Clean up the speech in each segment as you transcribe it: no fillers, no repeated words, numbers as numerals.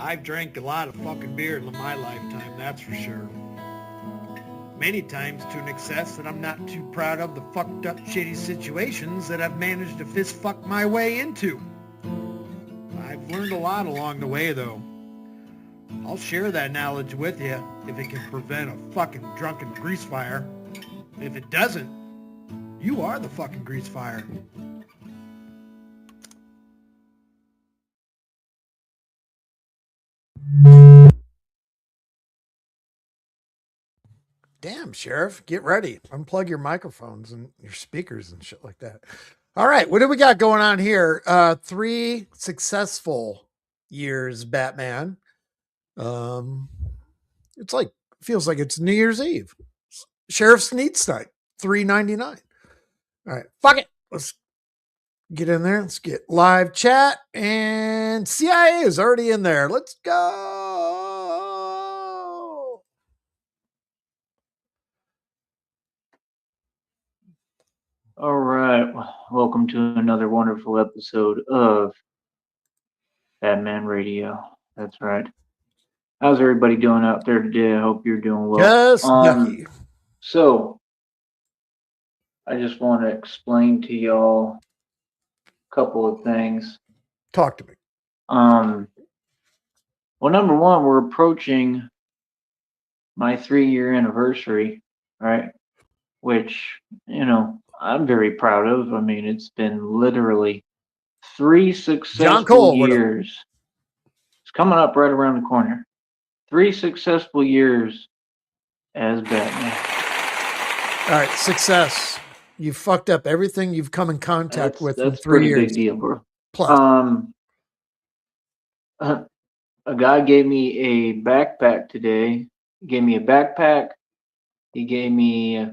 I've drank a lot of fucking beer in my lifetime, that's for sure. Many times to an excess that I'm not too proud of the fucked up shitty situations that I've managed to fist fuck my way into. I've learned a lot along the way though. I'll share that knowledge with you if it can prevent a fucking drunken grease fire. If it doesn't, you are the fucking grease fire. Damn, Sheriff, get ready. Unplug your microphones and your speakers and shit like that. All right, what do we got going on here? 3 successful years, Batman. It's like feels like it's New Year's Eve. Sheriff Sneed Snipe, $3.99. All right, fuck it. Let's get in there. Let's get live chat, and CIA is already in there. Let's go. All right, welcome to another wonderful episode of Batman Radio. That's right. How's everybody doing out there today? I hope you're doing well. Just Ducky. So I just want to explain to y'all a couple of things. Talk to me. Well, number one, we're approaching my 3-year anniversary, right? Which, I'm very proud of. I mean, it's been literally 3 successful years. It's coming up right around the corner. 3 successful years as Batman. All right, success. You fucked up everything you've come in contact with in 3 years. That's a pretty big deal, bro. Plus. A guy gave me a backpack today. He gave me a backpack. He gave me,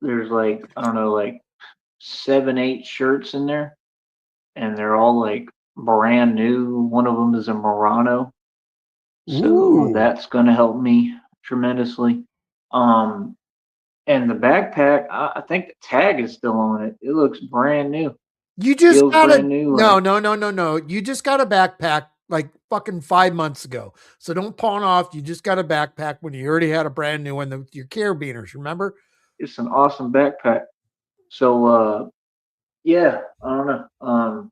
there's like, I don't know, like 7, 8 shirts in there. And they're all like brand new. One of them is a Murano. So that's going to help me tremendously. And the backpack, I think the tag is still on it. It looks brand new. You just got a no. You just got a backpack like fucking 5 months ago. So don't pawn off. You just got a backpack when you already had a brand new one with your carabiners. Remember? It's an awesome backpack. So yeah, I don't know.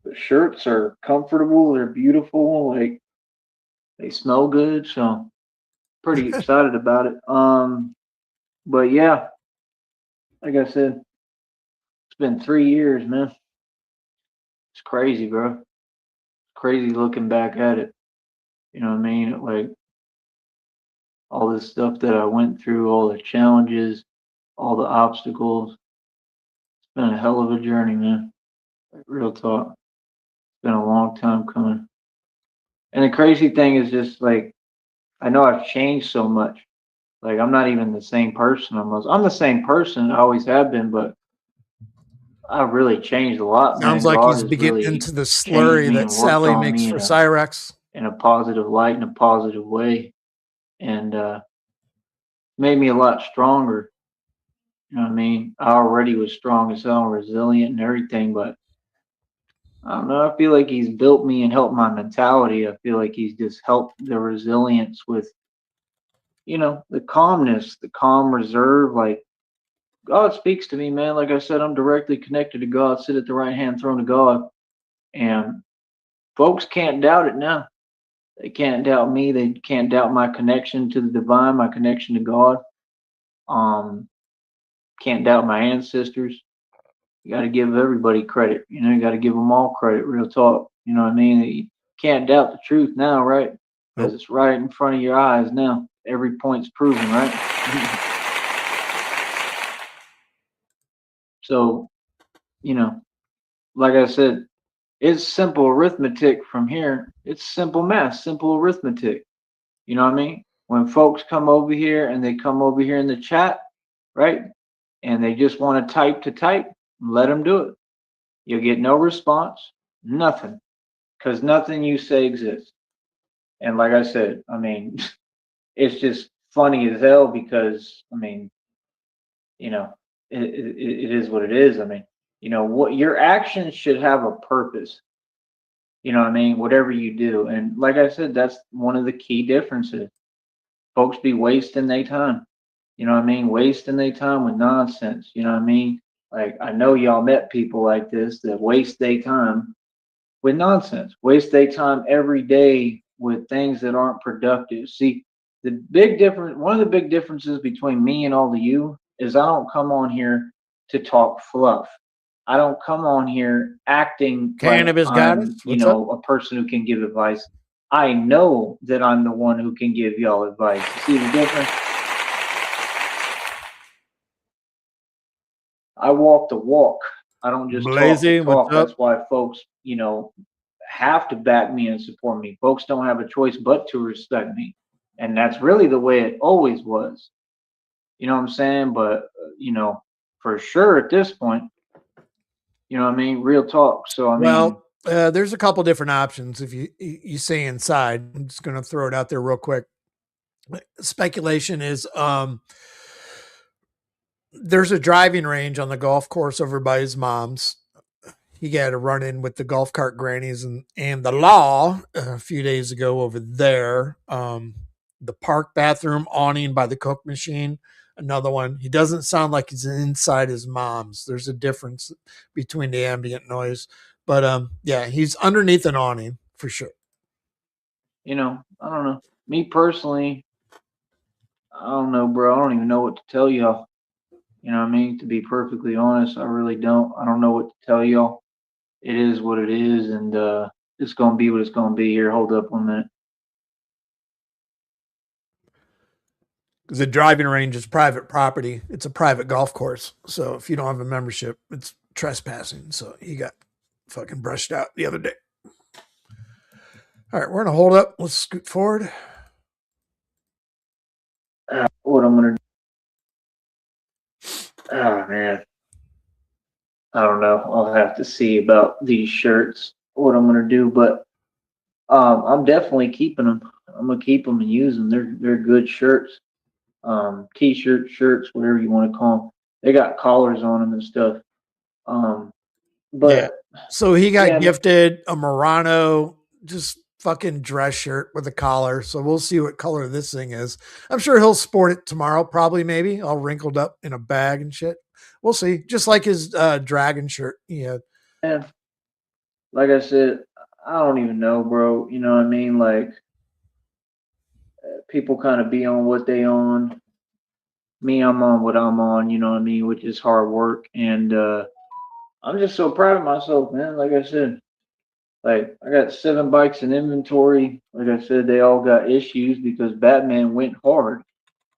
The shirts are comfortable. They're beautiful. Like they smell good. So pretty excited about it. But yeah, like I said, it's been 3 years, man. It's crazy, bro. It's crazy looking back at it. You know what I mean? Like all this stuff that I went through, all the challenges, all the obstacles. It's been a hell of a journey, man. Like, real talk. It's been a long time coming. And the crazy thing is just like I know I've changed so much. Like I'm not even the same person almost. I'm the same person, I always have been, but I've really changed a lot. Sounds man. like God he's has beginning really into the slurry that Sally makes for Cyrex. In a positive light, in a positive way. And made me a lot stronger. You know what I mean? I already was strong as hell, resilient and everything, but I don't know. I feel like he's built me and helped my mentality. I feel like he's just helped the resilience with, the calmness, the calm reserve. Like God speaks to me, man. Like I said, I'm directly connected to God, sit at the right hand throne of God. And folks can't doubt it now. They can't doubt me. They can't doubt my connection to the divine, my connection to God. Can't doubt my ancestors. You got to give everybody credit. You got to give them all credit. Real talk. You know what I mean? You can't doubt the truth now, right? Because it's right in front of your eyes now. Every point's proven, right? So, like I said, it's simple arithmetic from here. It's simple math, simple arithmetic. You know what I mean? When folks come over here and they come over here in the chat, right? And they just want to type, let them do it. You'll get no response, nothing, because nothing you say exists. And like I said, I mean, it's just funny as hell because, I mean, it is what it is. I mean, what your actions should have a purpose. You know what I mean? Whatever you do. And like I said, that's one of the key differences. Folks be wasting their time. You know what I mean? Wasting their time with nonsense. You know what I mean? Like I know y'all met people like this that waste their time with nonsense, waste their time every day with things that aren't productive. See, the big difference, one of the big differences between me and all of you is I don't come on here to talk fluff. I don't come on here acting like Cannabis goddess, I'm, what's up? a person who can give advice. I know that I'm the one who can give y'all advice. You see the difference? I walk the walk. I don't just talk the Blazy, what's talk. up? That's why folks, have to back me and support me. Folks don't have a choice but to respect me. And that's really the way it always was. You know what I'm saying? But, for sure at this point, you know what I mean? Real talk. So, I mean, Well, there's a couple different options. If you say inside, I'm just going to throw it out there real quick. Speculation is there's a driving range on the golf course over by his mom's. He got a run in with the golf cart grannies and the law a few days ago over there. The park bathroom awning by the Coke machine. Another one. He doesn't sound like he's inside his mom's. There's a difference between the ambient noise. But yeah, he's underneath an awning for sure. I don't know. Me personally, I don't know, bro. I don't even know what to tell y'all. You know what I mean? To be perfectly honest, I really don't. I don't know what to tell y'all. It is what it is, and it's gonna be what it's gonna be. Here, hold up 1 minute. The driving range is private property. It's a private golf course. So if you don't have a membership, it's trespassing. So he got fucking brushed out the other day. All right, we're gonna hold up. Let's scoot forward. What I'm gonna? Oh man, I don't know. I'll have to see about these shirts. What I'm gonna do, but I'm definitely keeping them. I'm gonna keep them and use them. They're good shirts. T-shirt, shirts, whatever you want to call them. They got collars on them and stuff. Um, Yeah. but So he got yeah, gifted a Murano just fucking dress shirt with a collar. So we'll see what color this thing is. I'm sure he'll sport it tomorrow, probably, maybe, all wrinkled up in a bag and shit. We'll see. Just like his dragon shirt he had. man, like I said, I don't even know, bro. You know what I mean? Like people kind of be on what they on. Me, I'm on what I'm on. You know what I mean? Which is hard work, and I'm just so proud of myself, man. Like I said, like I got 7 bikes in inventory. Like I said, they all got issues because Batman went hard.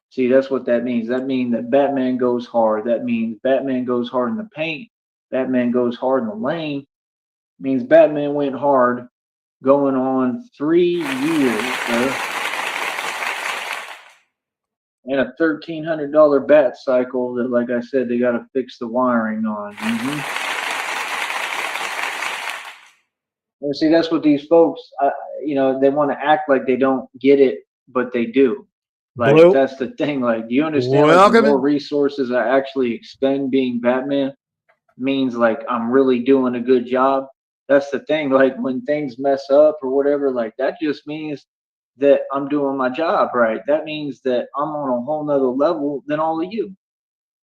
See, that's what that means. That means that Batman goes hard. That means Batman goes hard in the paint. Batman goes hard in the lane. It means Batman went hard going on 3 years, bro. And a $1,300 bat cycle that, like I said, they got to fix the wiring on. And see, that's what these folks, they want to act like they don't get it, but they do. Like Blue. that's the thing. Like, do you understand? Like, the more Welcome. resources I actually expend being Batman means like I'm really doing a good job. That's the thing. Like when things mess up or whatever, like that just means that I'm doing my job right. That means that I'm on a whole nother level than all of you.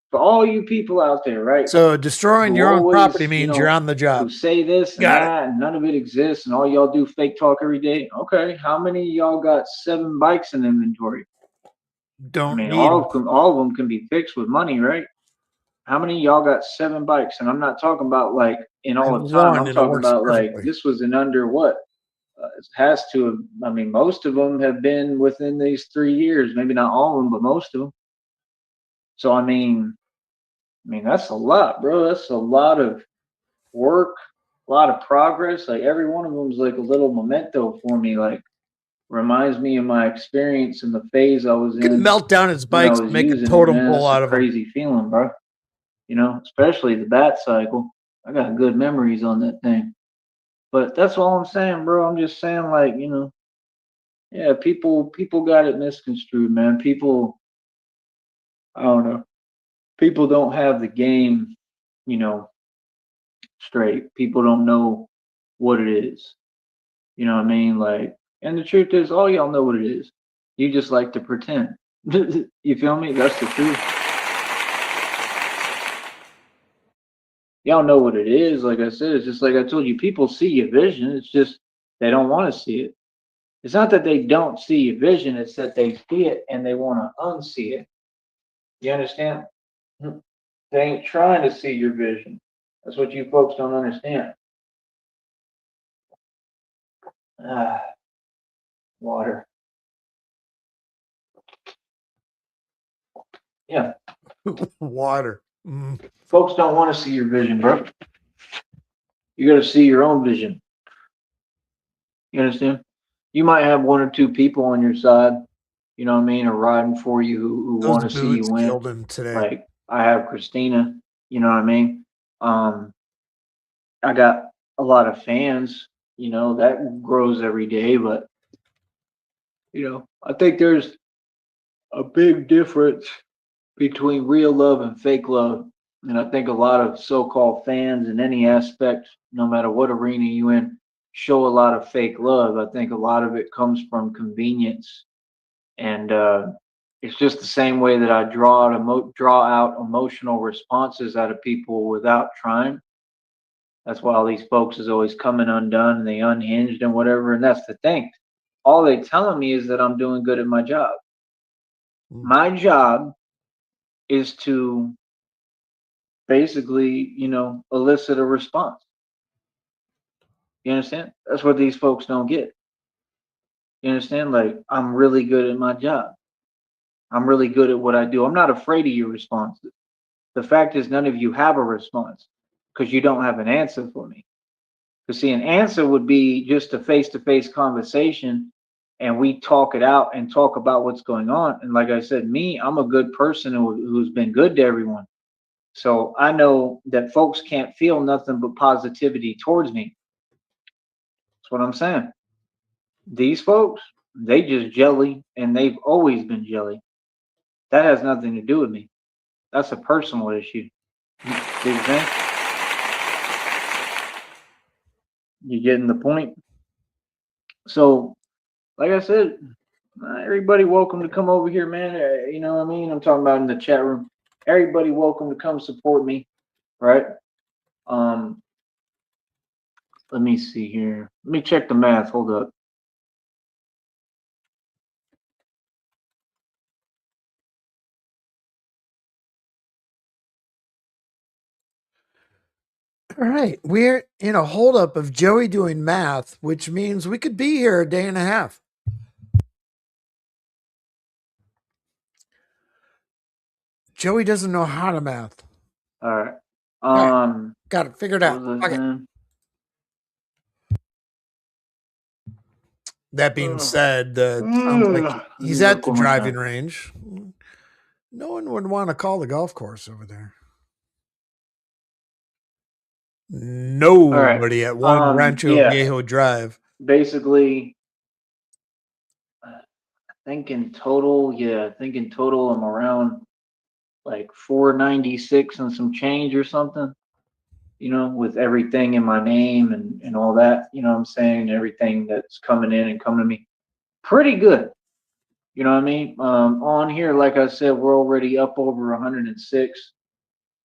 For all you people out there, right? So destroying Who your own property always, means you're on the who job. say this and Got it. that and none of it exists and all y'all do fake talk every day. Okay, how many of y'all got 7 bikes in inventory? I Don't mean, need them. all of them can be fixed with money, right? How many of y'all got 7 bikes? And I'm not talking about like in I all have the time. one I'm and it talking works about like perfectly. this was in under what? It has to have. I mean, most of them have been within these 3 years. Maybe not all of them, but most of them. So I mean that's a lot, bro. That's a lot of work, a lot of progress. Like every one of them is like a little memento for me. Like reminds me of my experience in the phase I was You can in melt down his when I bikes and was make a using it, totem man. pole That's a out of them. crazy feeling, bro. Especially the bat cycle. I got good memories on that thing. But that's all I'm saying, bro. I'm just saying, like, yeah, people got it misconstrued, man. People, I don't know. People don't have the game, you know, straight. People don't know what it is. You know what I mean? Like, and the truth is, all y'all know what it is. You just like to pretend. You feel me? That's the truth. Y'all know what it is. Like I said, it's just like I told you. People see your vision. It's just they don't want to see it. It's not that they don't see your vision. It's that they see it and they want to unsee it. You understand? They ain't trying to see your vision. That's what you folks don't understand. Ah, water. Yeah. Water. Folks don't want to see your vision, bro. You got to see your own vision. You understand? You might have one or two people on your side, you know what I mean, or riding for you who Those want to see you boots win. killed him today. Like I have Christina, you know what I mean? I got a lot of fans, you know, that grows every day, but I think there's a big difference between real love and fake love. And I think a lot of so-called fans in any aspect, no matter what arena you in, show a lot of fake love. I think a lot of it comes from convenience, and it's just the same way that I draw out emotional responses out of people without trying. That's why all these folks is always coming undone and they unhinged and whatever. And that's the thing. All they telling me is that I'm doing good at my job. My job is to basically, elicit a response. You understand? That's what these folks don't get. You understand? Like, I'm really good at my job. I'm really good at what I do. I'm not afraid of your responses. The fact is, none of you have a response because you don't have an answer for me. Because, see, an answer would be just a face to face conversation and we talk it out and talk about what's going on. And like I said, I'm a good person who's been good to everyone. So I know that folks can't feel nothing but positivity towards me. That's what I'm saying. These folks, they just jelly and they've always been jelly. That has nothing to do with me. That's a personal issue. See what I'm saying? You getting the point? So, like I said, everybody welcome to come over here, man. You know what I mean? I'm talking about in the chat room. Everybody welcome to come support me, right? Let me see here. Let me check the math. Hold up. All right. We're in a holdup of Joey doing math, which means we could be here a day and a half. Joey doesn't know how to math. All right. Got it figured out. Okay. That being said, sounds like he's at the driving range. No one would want to call the golf course over there. Nobody at one Rancho Viejo Drive. Basically, I think in total, I'm around like 496 and some change or something, with everything in my name and all that, you know what I'm saying? Everything that's coming in and coming to me. Pretty good. You know what I mean? On here, like I said, we're already up over 106.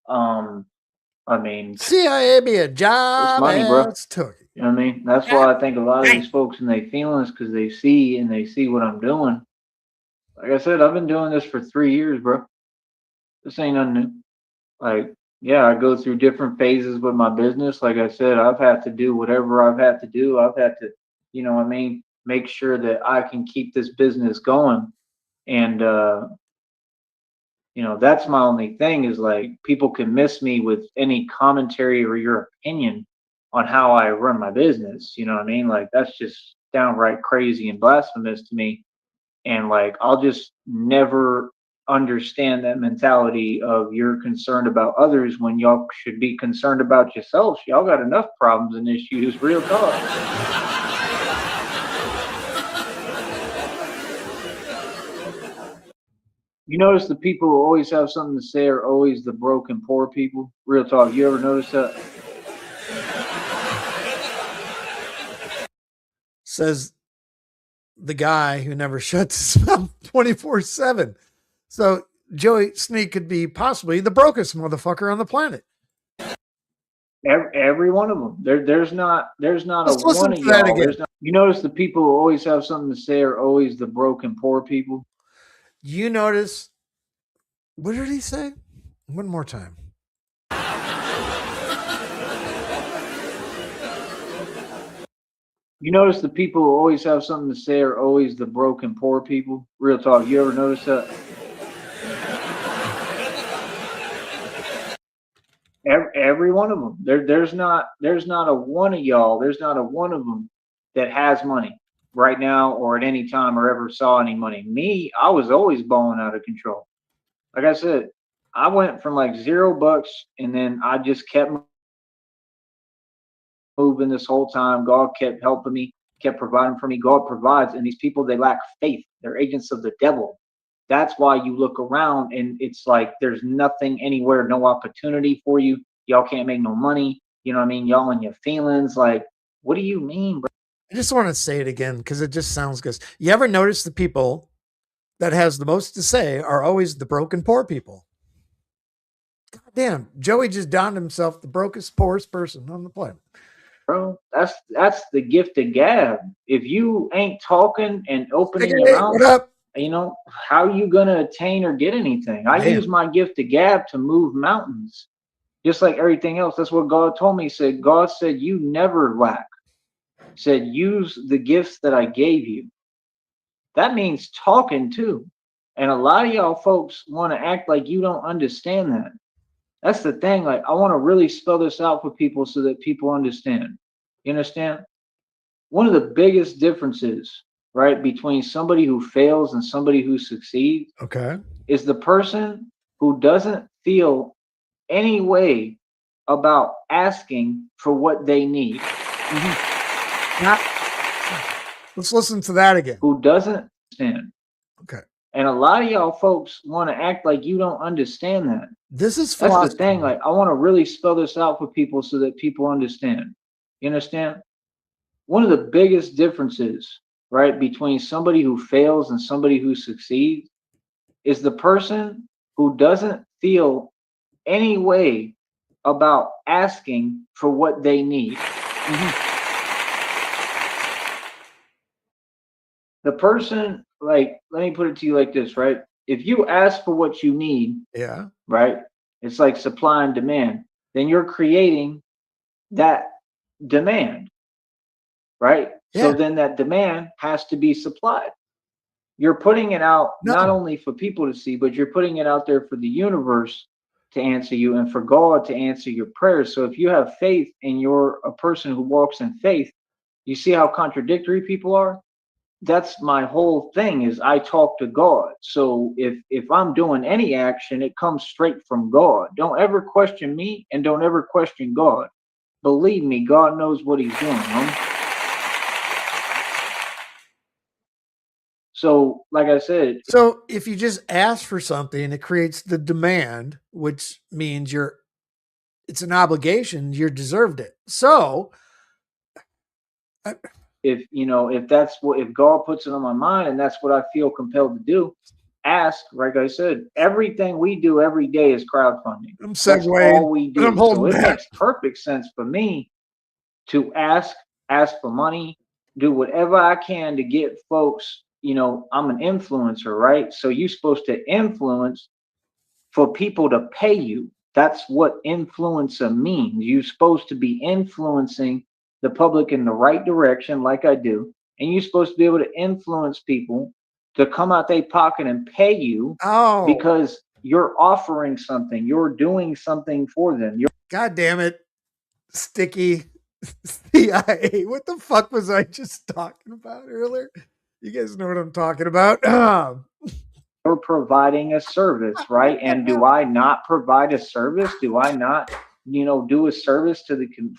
I mean, CIA be a job. It's money, bro. Took it. You know what I mean? That's why I think a lot of these folks and they feelings because they see what I'm doing. Like I said, I've been doing this for 3 years, bro. This ain't nothing new. Like, yeah, I go through different phases with my business. Like I said, I've had to do whatever I've had to do. I've had to, what I mean, make sure that I can keep this business going. And that's my only thing is like people can miss me with any commentary or your opinion on how I run my business. You know what I mean? Like that's just downright crazy and blasphemous to me. And like I'll just never understand that mentality of you're concerned about others when y'all should be concerned about yourselves. Y'all got enough problems and issues, real talk. You notice the people who always have something to say are always the broken poor people? Real talk. You ever notice that? says the guy who never shuts his mouth 24/7. So Joey Sneed could be possibly the brokest motherfucker on the planet. Every one of them. There's not Let's a listen one of to that y'all. again. You notice the people who always have something to say are always the broken poor people. You notice, what did he say? One more time. You notice the people who always have something to say are always the broken poor people. Real talk. You ever notice that? Every one of them. There's not a one of y'all. There's not a one of them that has money right now or at any time or ever saw any money. Me, I was always balling out of control. Like I said, I went from like $0 and then I just kept moving this whole time. God kept helping me, kept providing for me. God provides, and these people, they lack faith. They're agents of the devil. That's why you look around and it's like there's nothing anywhere, no opportunity for you. Y'all can't make no money. You know what I mean? Y'all in your feelings. Like, what do you mean, bro? I just want to say it again because it just sounds good. You ever notice the people that has the most to say are always the broken poor people? God damn, Joey just donned himself the brokest, poorest person on the planet. Bro, that's the gift of gab. If you ain't talking and opening your Hey, mouth, what up? you know, how are you gonna attain or get anything? I use my gift of gab to move mountains. Just like everything else. That's what God told me. He said, God said, you never lack. He said, use the gifts that I gave you. That means talking too. And a lot of y'all folks want to act like you don't understand that. That's the thing. Like, I want to really spell this out for people so that people understand. You understand? One of the biggest differences, right, between somebody who fails and somebody who succeeds, okay, is the person who doesn't feel any way about asking for what they need. Let's listen to that again. Who doesn't understand. Okay. And a lot of y'all folks want to act like you don't understand that. This is That's philosophy. the thing. Like, I want to really spell this out for people so that people understand. You understand? One of the biggest differences, right, between somebody who fails and somebody who succeeds is the person who doesn't feel any way about asking for what they need. The person, like, let me put it to you like this, right? If you ask for what you need, Yeah. right, it's like supply and demand, then you're creating that demand, right? Yeah. So then that demand has to be supplied. You're putting it out not only for people to see, but you're putting it out there for the universe to answer you and for God to answer your prayers. So if you have faith and you're a person who walks in faith, you see how contradictory people are? That's my whole thing is I talk to God. So if I'm doing any action, it comes straight from God. Don't ever question me and don't ever question God. Believe me, God knows what he's doing, homie. So, like I said, so if you just ask for something, it creates the demand, which means it's an obligation. You deserved it. So, if that's what, if God puts it on my mind and that's what I feel compelled to do, ask. Like I said, everything we do every day is crowdfunding. That's all we do. So it makes perfect sense for me to ask for money, do whatever I can to get folks. I'm an influencer, right? So you're supposed to influence for people to pay you. That's what influencer means. You're supposed to be influencing the public in the right direction, like I do. And you're supposed to be able to influence people to come out their pocket and pay you because you're offering something, you're doing something for them. God damn it, sticky CIA. What the fuck was I just talking about earlier? You guys know what I'm talking about. You're providing a service, right? And do I not provide a service? Do I not, do a service for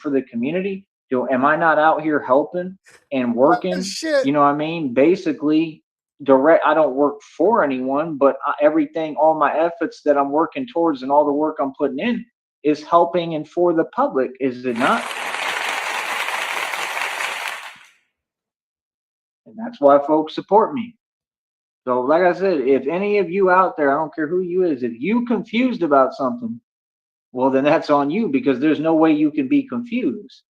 the community? Am I not out here helping and working? You know what I mean? Basically, I don't work for anyone, but everything, all my efforts that I'm working towards and all the work I'm putting in is helping and for the public, is it not? And that's why folks support me. So, like I said, if any of you out there, I don't care who you is, if you confused about something, well, then that's on you because there's no way you can be confused.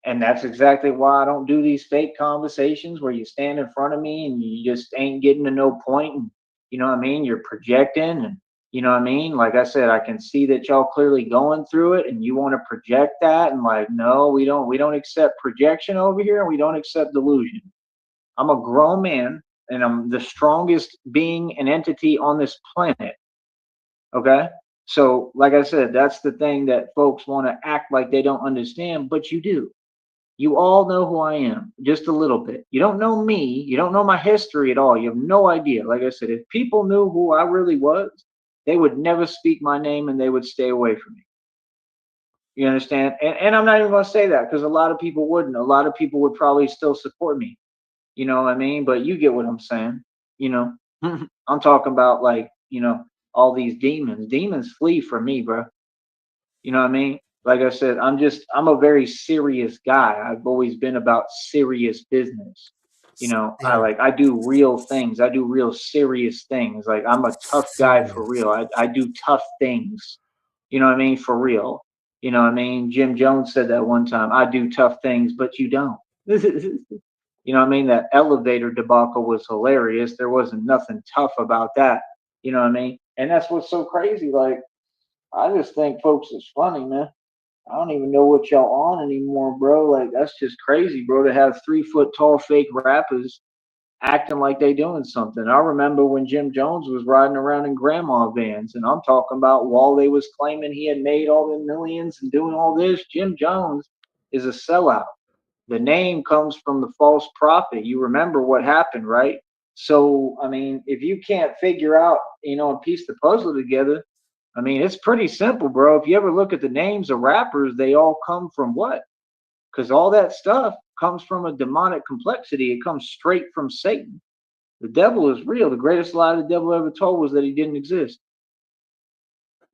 And that's exactly why I don't do these fake conversations where you stand in front of me and you just ain't getting to no point. And you know what I mean? You're projecting and you know what I mean? Like I said, I can see that y'all clearly going through it and you want to project that and like, no, we don't accept projection over here and we don't accept delusion. I'm a grown man and I'm the strongest being and entity on this planet. Okay. So, like I said, that's the thing that folks want to act like they don't understand, but you do. You all know who I am, just a little bit. You don't know me. You don't know my history at all. You have no idea. Like I said, if people knew who I really was, they would never speak my name and they would stay away from me. You understand? And I'm not even going to say that because a lot of people wouldn't. A lot of people would probably still support me. You know what I mean? But you get what I'm saying. You know, I'm talking about like, all these demons. Demons flee from me, bro. You know what I mean? Like I said, I'm a very serious guy. I've always been about serious business. I do real things. I do real serious things. Like I'm a tough guy for Serious. real. I do tough things. You know what I mean? For real. You know what I mean? Jim Jones said that one time. I do tough things, but you don't. You know what I mean? That elevator debacle was hilarious. There wasn't nothing tough about that. You know what I mean? And that's what's so crazy. Like, I just think folks is funny, man. I don't even know what y'all on anymore, bro. Like that's just crazy, bro, to have 3 foot tall fake rappers acting like they doing something. I remember when Jim Jones was riding around in grandma vans, and I'm talking about while they was claiming he had made all the millions and doing all this, Jim Jones is a sellout. The name comes from the false prophet. You remember what happened, right? So, I mean, if you can't figure out, and piece the puzzle together, I mean, it's pretty simple, bro. If you ever look at the names of rappers, they all come from what? Because all that stuff comes from a demonic complexity. It comes straight from Satan. The devil is real. The greatest lie the devil ever told was that he didn't exist.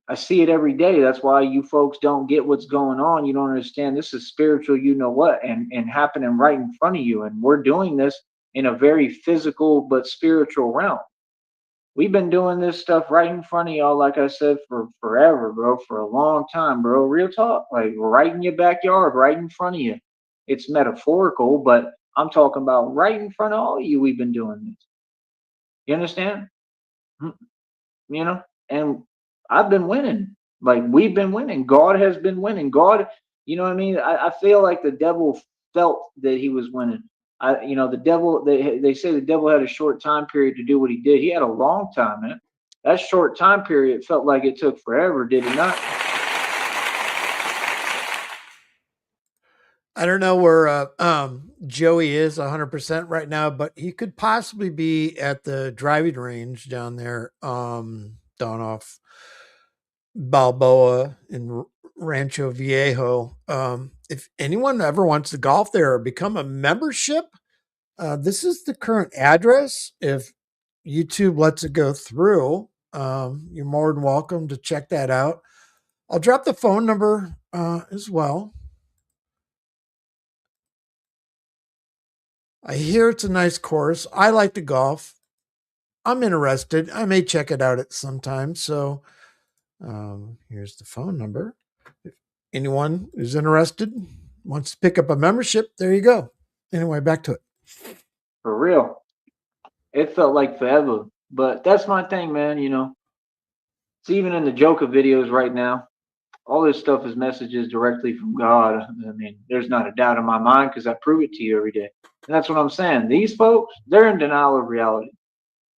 I see it every day. That's why you folks don't get what's going on. You don't understand. This is spiritual, you know what, and happening right in front of you. And we're doing this in a very physical but spiritual realm. We've been doing this stuff right in front of y'all, like I said, for forever, bro, for a long time, bro. Real talk, like right in your backyard, right in front of you. It's metaphorical, but I'm talking about right in front of all of you. We've been doing this. You understand? And I've been winning. Like we've been winning. God has been winning. God, you know what I mean? I feel like the devil felt that he was winning. The devil, they say the devil had a short time period to do what he did. He had a long time, man. That short time period felt like it took forever, did it not? I don't know where Joey is 100% right now, but he could possibly be at the driving range down there, down off Balboa in Rancho Viejo. If anyone ever wants to golf there or become a membership, this is the current address. If YouTube lets it go through, you're more than welcome to check that out. I'll drop the phone number as well. I hear it's a nice course. I like to golf. I'm interested. I may check it out at some time. So here's the phone number. If anyone is interested, wants to pick up a membership, there you go. Anyway, back to it. For real. It felt like forever. But that's my thing, man. It's even in the Joker videos right now. All this stuff is messages directly from God. I mean, there's not a doubt in my mind because I prove it to you every day. And that's what I'm saying. These folks, they're in denial of reality.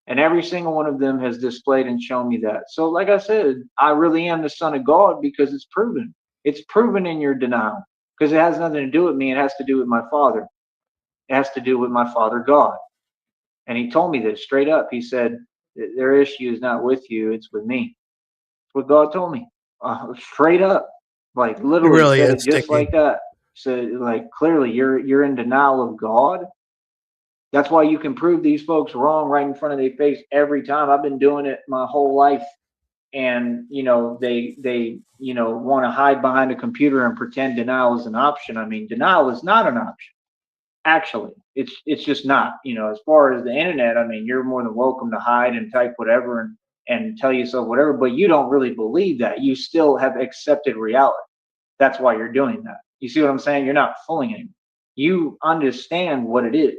And every single one of them has displayed and shown me that. So, like I said, I really am the son of God because it's proven. It's proven in your denial because it has nothing to do with me. It has to do with my Father. It has to do with my Father God. And he told me this straight up. He said, their issue is not with you, it's with me. That's what God told me. Straight up. Like It literally really said is it just sticky. like that. Said like clearly you're in denial of God. That's why you can prove these folks wrong right in front of their face every time. I've been doing it my whole life. And they want to hide behind a computer and pretend denial is an option. I mean, denial is not an option. Actually, it's just not. As far as the internet, I mean, you're more than welcome to hide and type whatever and tell yourself whatever, but you don't really believe that. You still have accepted reality. That's why you're doing that. You see what I'm saying? You're not fooling anyone. You understand what it is.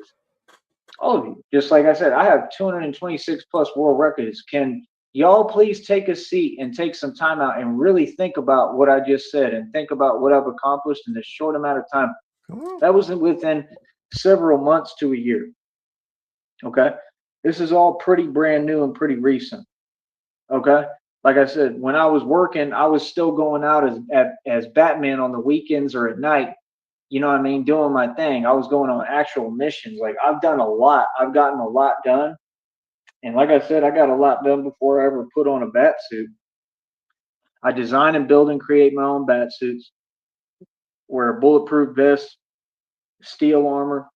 All of you. Just like I said, I have 226 plus world records. Can y'all please take a seat and take some time out and really think about what I just said and think about what I've accomplished in this short amount of time? That was within several months to a year. Okay. This is all pretty brand new and pretty recent. Okay. Like I said, when I was working, I was still going out as Batman on the weekends or at night. You know what I mean? Doing my thing. I was going on actual missions. Like I've done a lot. I've gotten a lot done. And like I said, I got a lot done before I ever put on a bat suit. I design and build and create my own bat suits. Wear a bulletproof vest, steel armor,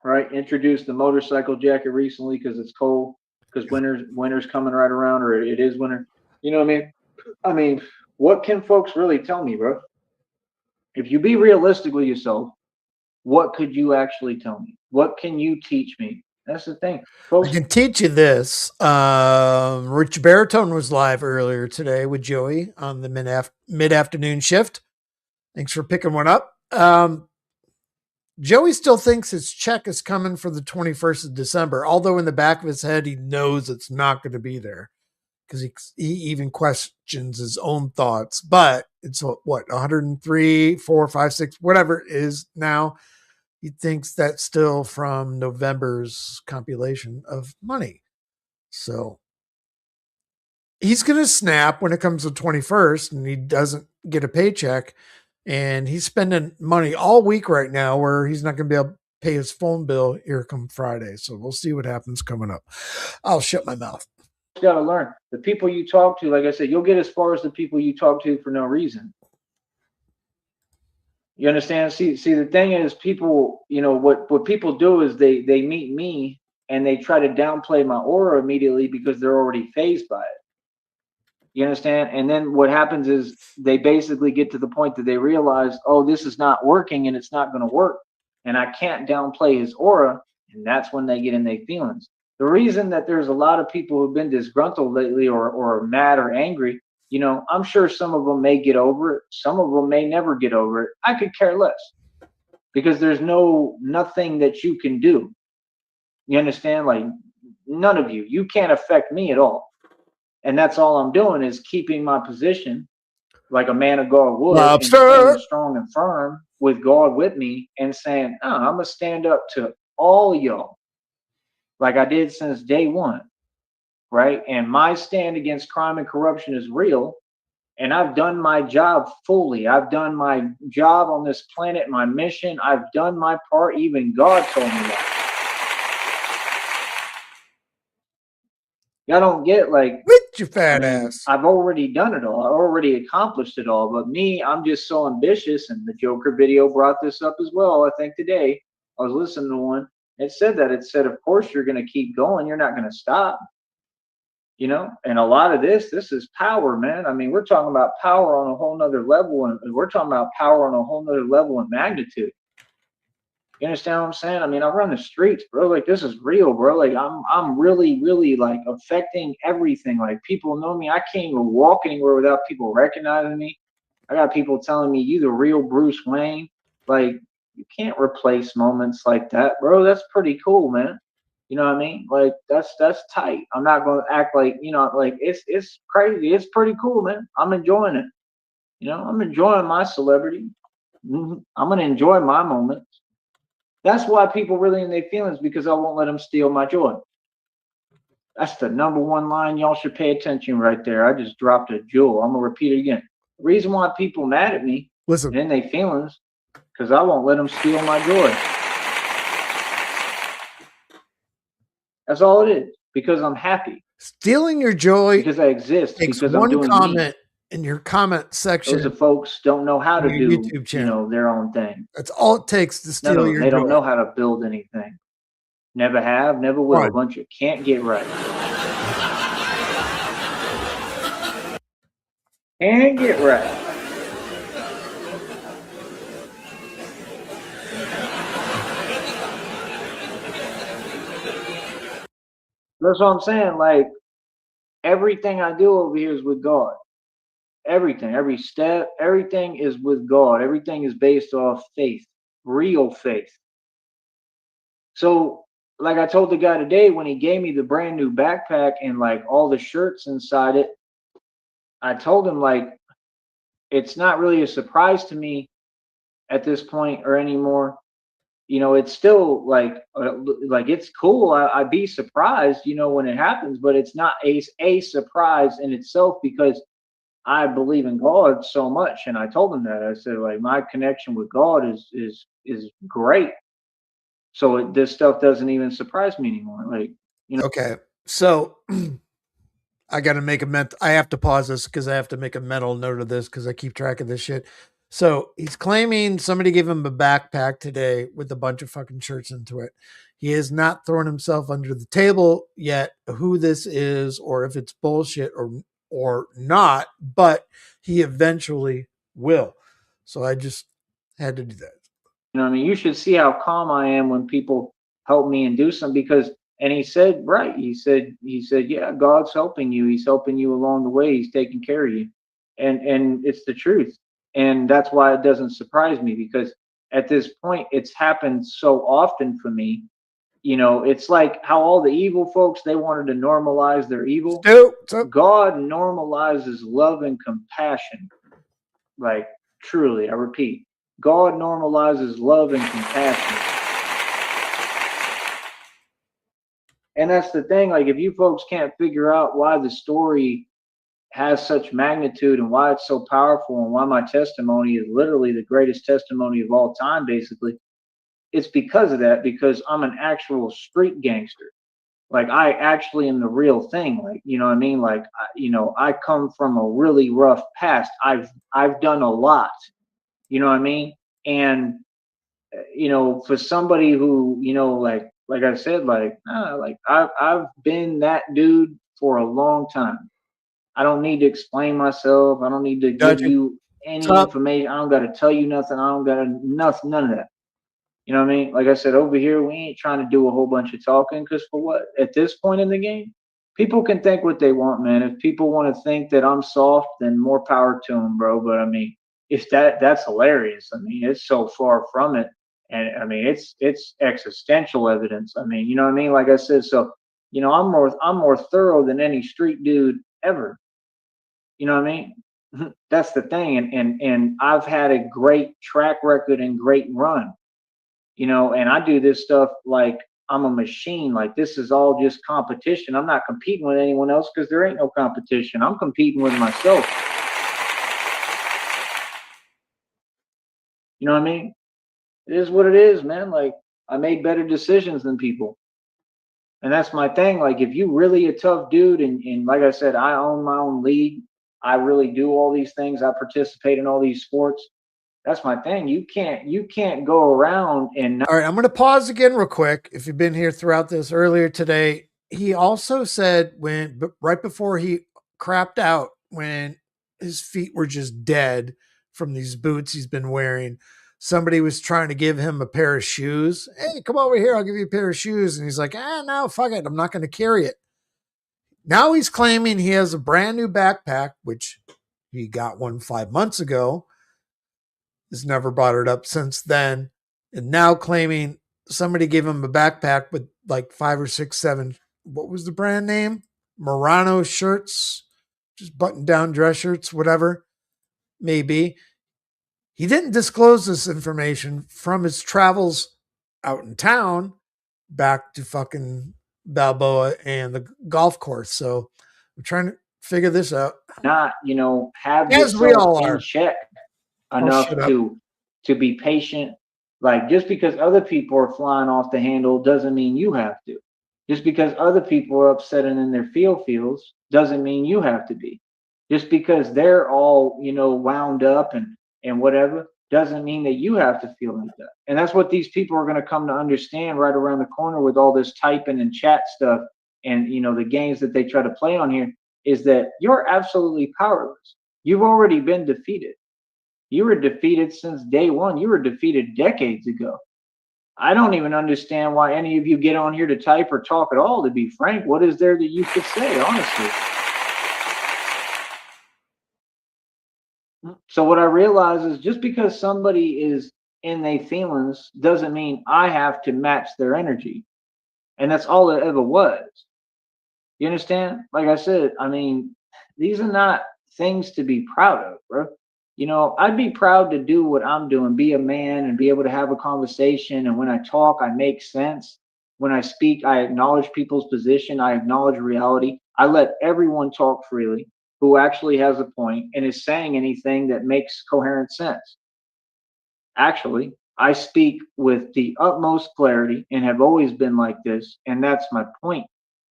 right? Introduced the motorcycle jacket recently because it's cold, because winter's coming right around, or it is winter. You know what I mean? I mean, what can folks really tell me, bro? If you be realistic with yourself, what could you actually tell me? What can you teach me? That's the thing, folks. I can teach you this. Rich Baritone was live earlier today with Joey on the mid-afternoon shift. Thanks for picking one up. Joey still thinks his check is coming for the 21st of December, although in the back of his head, he knows it's not going to be there because he even questions his own thoughts. But it's what, 103, 4, 5, 6, whatever it is now. He thinks that's still from November's compilation of money. So he's going to snap when it comes to 21st and he doesn't get a paycheck. And he's spending money all week right now where he's not going to be able to pay his phone bill here come Friday. So we'll see what happens coming up. I'll shut my mouth. You got to learn. The people you talk to, like I said, you'll get as far as the people you talk to for no reason. You understand? See, the thing is, people, what people do is they meet me and they try to downplay my aura immediately because they're already fazed by it. You understand? And then what happens is they basically get to the point that they realize, oh, this is not working and it's not going to work. And I can't downplay his aura. And that's when they get in their feelings. The reason that there's a lot of people who've been disgruntled lately or mad or angry, I'm sure some of them may get over it. Some of them may never get over it. I could care less because there's nothing that you can do. You understand? Like none of you can't affect me at all. And that's all I'm doing is keeping my position like a man of God would, and standing strong and firm with God with me and saying, oh, I'm going to stand up to all y'all like I did since day one, right? And my stand against crime and corruption is real. And I've done my job fully. I've done my job on this planet, my mission. I've done my part. Even God told me that. Y'all don't get like with your fat ass. I've already done it all. I already accomplished it all. But me, I'm just so ambitious. And the Joker video brought this up as well. I think today I was listening to one. It said that. It said, of course, you're going to keep going. You're not going to stop. And a lot of this is power, man. I mean, we're talking about power on a whole nother level. And we're talking about power on a whole nother level in magnitude. You understand what I'm saying? I mean, I run the streets, bro. Like, this is real, bro. Like, I'm really, really, like, affecting everything. Like, people know me. I can't even walk anywhere without people recognizing me. I got people telling me, you the real Bruce Wayne. Like, you can't replace moments like that, bro. That's pretty cool, man. You know what I mean? Like, that's tight. I'm not going to act like, like, it's crazy. It's pretty cool, man. I'm enjoying it. I'm enjoying my celebrity. I'm going to enjoy my moments. That's why people really in their feelings, because I won't let them steal my joy. That's the number one line. Y'all should pay attention right there. I just dropped a jewel. I'm going to repeat it again. The reason why people mad at me and in their feelings, because I won't let them steal my joy. That's all it is, because I'm happy. Stealing your joy because I exist. Because I'm doing comment in your comment section. Those folks don't know how to do YouTube channel. Their own thing. That's all it takes to steal your joy. They don't know how to build anything. Never have, never will. A bunch of can't get right. Can't get right. That's what I'm saying. Like everything I do over here is with God. Everything, every step, everything is with God. Everything is based off faith, real faith. So, like I told the guy today when he gave me the brand new backpack and like all the shirts inside it, I told him like it's not really a surprise to me at this point or anymore. You know, it's still like it's cool. I'd be surprised, you know, when it happens, but it's not a surprise in itself because I believe in God so much. And I told him that I said like my connection with God is great. So this stuff doesn't even surprise me anymore. Like, you know, Okay. So I got to make I have to pause this because I have to make a mental note of this because I keep track of this shit. So he's claiming somebody gave him a backpack today with a bunch of fucking shirts into it. He has not thrown himself under the table yet who this is or if it's bullshit or not, but he eventually will. So I just had to do that. you know, I mean, you should see how calm I am when people help me and do something because. And he said, right. He said, yeah, God's helping you. He's helping you along the way. He's taking care of you, and it's the truth. And that's why it doesn't surprise me because at this point, it's happened so often for me. You know, it's like how all the evil folks they wanted to normalize their evil. So God normalizes love and compassion. Like truly, I repeat, God normalizes love and compassion. And that's the thing. Like, if you folks can't figure out why the story has such magnitude and why it's so powerful and why my testimony is literally the greatest testimony of all time, basically, it's because of that, because I'm an actual street gangster. Like, I actually am the real thing. Like, you know what I mean? Like, you know, I come from a really rough past. I've done a lot. You know what I mean? And you know, for somebody who, you know, like I said, like I've been that dude for a long time. I don't need to explain myself. I don't need to give gotcha. you any Top. information. I don't got to tell you nothing. I don't got to nothing, none of that. You know what I mean? Like I said, over here, we ain't trying to do a whole bunch of talking because for what? At this point in the game, people can think what they want, man. If people want to think that I'm soft, then more power to them, bro. But I mean, if that's hilarious. I mean, it's so far from it, and I mean, it's existential evidence. I mean, you know what I mean? Like I said, so you know, I'm more thorough than any street dude ever. You know what I mean? That's the thing, and I've had a great track record and great run, you know, and I do this stuff like I'm a machine. Like this is all just competition. I'm not competing with anyone else because there ain't no competition. I'm competing with myself. You know what I mean? It is what it is, man. Like I made better decisions than people. And that's my thing. Like if you really a tough dude and like I said, I own my own league. I really do all these things. I participate in all these sports. That's my thing. You can't go around and not. All right, I'm going to pause again real quick. If you've been here throughout this earlier today, he also said right before he crapped out, when his feet were just dead from these boots he's been wearing, somebody was trying to give him a pair of shoes. Hey, come over here, I'll give you a pair of shoes. And he's like, no, fuck it, I'm not going to carry it. Now he's claiming he has a brand new backpack, which he got one 5 months ago, has never brought it up since then, and now claiming somebody gave him a backpack with like 5 or 6, 7. What was the brand name? Murano shirts, just button down dress shirts, whatever, maybe. He didn't disclose this information from his travels out in town back to fucking Balboa and the golf course. So I'm trying to figure this out. Not, you know, have As we yourself all in are. check Oh, shut enough up. to be patient. Like just because other people are flying off the handle doesn't mean you have to. Just because other people are upset and in their feels doesn't mean you have to be. Just because they're all, you know, wound up and whatever doesn't mean that you have to feel like that. And that's what these people are going to come to understand right around the corner with all this typing and chat stuff and you know the games that they try to play on here is that you're absolutely powerless. You've already been defeated. You were defeated since day one. You were defeated decades ago. I don't even understand why any of you get on here to type or talk at all, to be frank. What is there that you could say, honestly? So what I realize is just because somebody is in their feelings doesn't mean I have to match their energy. And that's all it ever was. You understand? Like I said, I mean, these are not things to be proud of, bro. I'd be proud to do what I'm doing, be a man and be able to have a conversation. And when I talk, I make sense. When I speak, I acknowledge people's position. I acknowledge reality. I let everyone talk freely who actually has a point and is saying anything that makes coherent sense. Actually, I speak with the utmost clarity and have always been like this, and that's my point.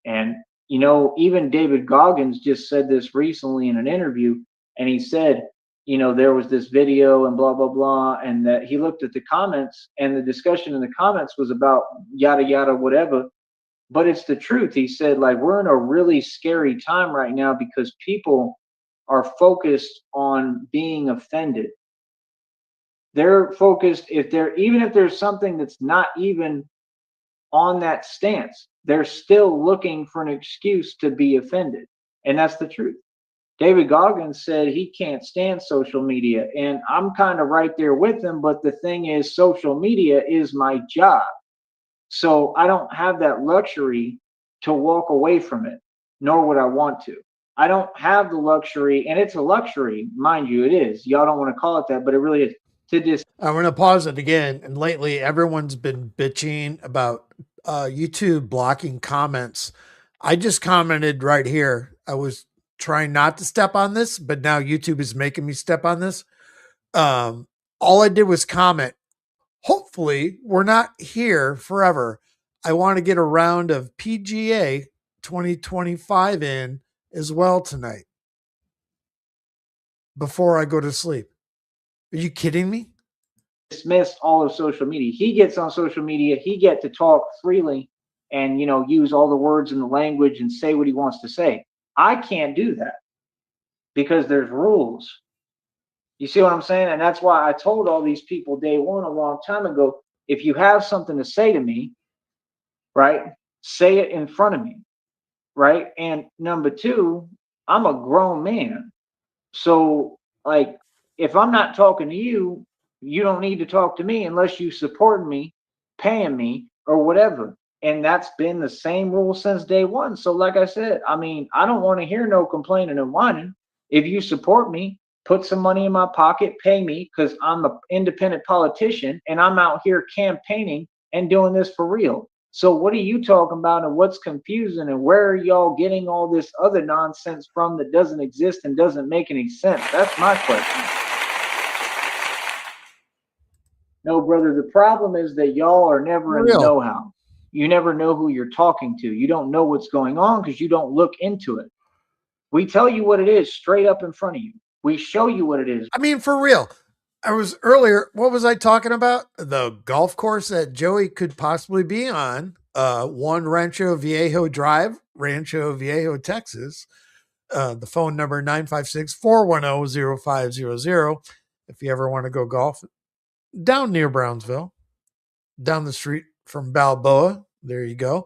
And even David Goggins just said this recently in an interview, and he said, there was this video and blah blah blah, and that he looked at the comments, and the discussion in the comments was about yada yada whatever. But it's the truth. He said, like, we're in a really scary time right now because people are focused on being offended. They're focused, if there's something that's not even on that stance, they're still looking for an excuse to be offended. And that's the truth. David Goggins said he can't stand social media, and I'm kind of right there with him. But the thing is, social media is my job. So I don't have that luxury to walk away from it, nor would I want to. I don't have the luxury, and it's a luxury, mind you, it is. Y'all don't want to call it that, but it really is. To just I'm going to pause it again. And lately, everyone's been bitching about YouTube blocking comments. I just commented right here. I was trying not to step on this, but now YouTube is making me step on this. All I did was comment. Hopefully, we're not here forever. I want to get a round of PGA 2025 in as well tonight before I go to sleep. Are you kidding me? dismiss all of social media. He gets on social media, he get to talk freely and use all the words and the language and say what he wants to say. I can't do that because there's rules. You see what I'm saying? And that's why I told all these people day one a long time ago, if you have something to say to me, right, say it in front of me, right? And number two, I'm a grown man. So, like, if I'm not talking to you, you don't need to talk to me unless you support me, paying me, or whatever. And that's been the same rule since day one. So, like I said, I mean, I don't want to hear no complaining and whining. If you support me, put some money in my pocket, pay me, because I'm an independent politician and I'm out here campaigning and doing this for real. So what are you talking about, and what's confusing, and where are y'all getting all this other nonsense from that doesn't exist and doesn't make any sense? That's my question. No, brother, the problem is that y'all are never in the know-how. You never know who you're talking to. You don't know what's going on because you don't look into it. We tell you what it is straight up in front of you. We show you what it is. I mean, for real. I was earlier, what was I talking about? The golf course that Joey could possibly be on, one Rancho Viejo Drive, Rancho Viejo, Texas. The phone number 956-410-0500. If you ever want to go golf down near Brownsville, down the street from Balboa. There you go.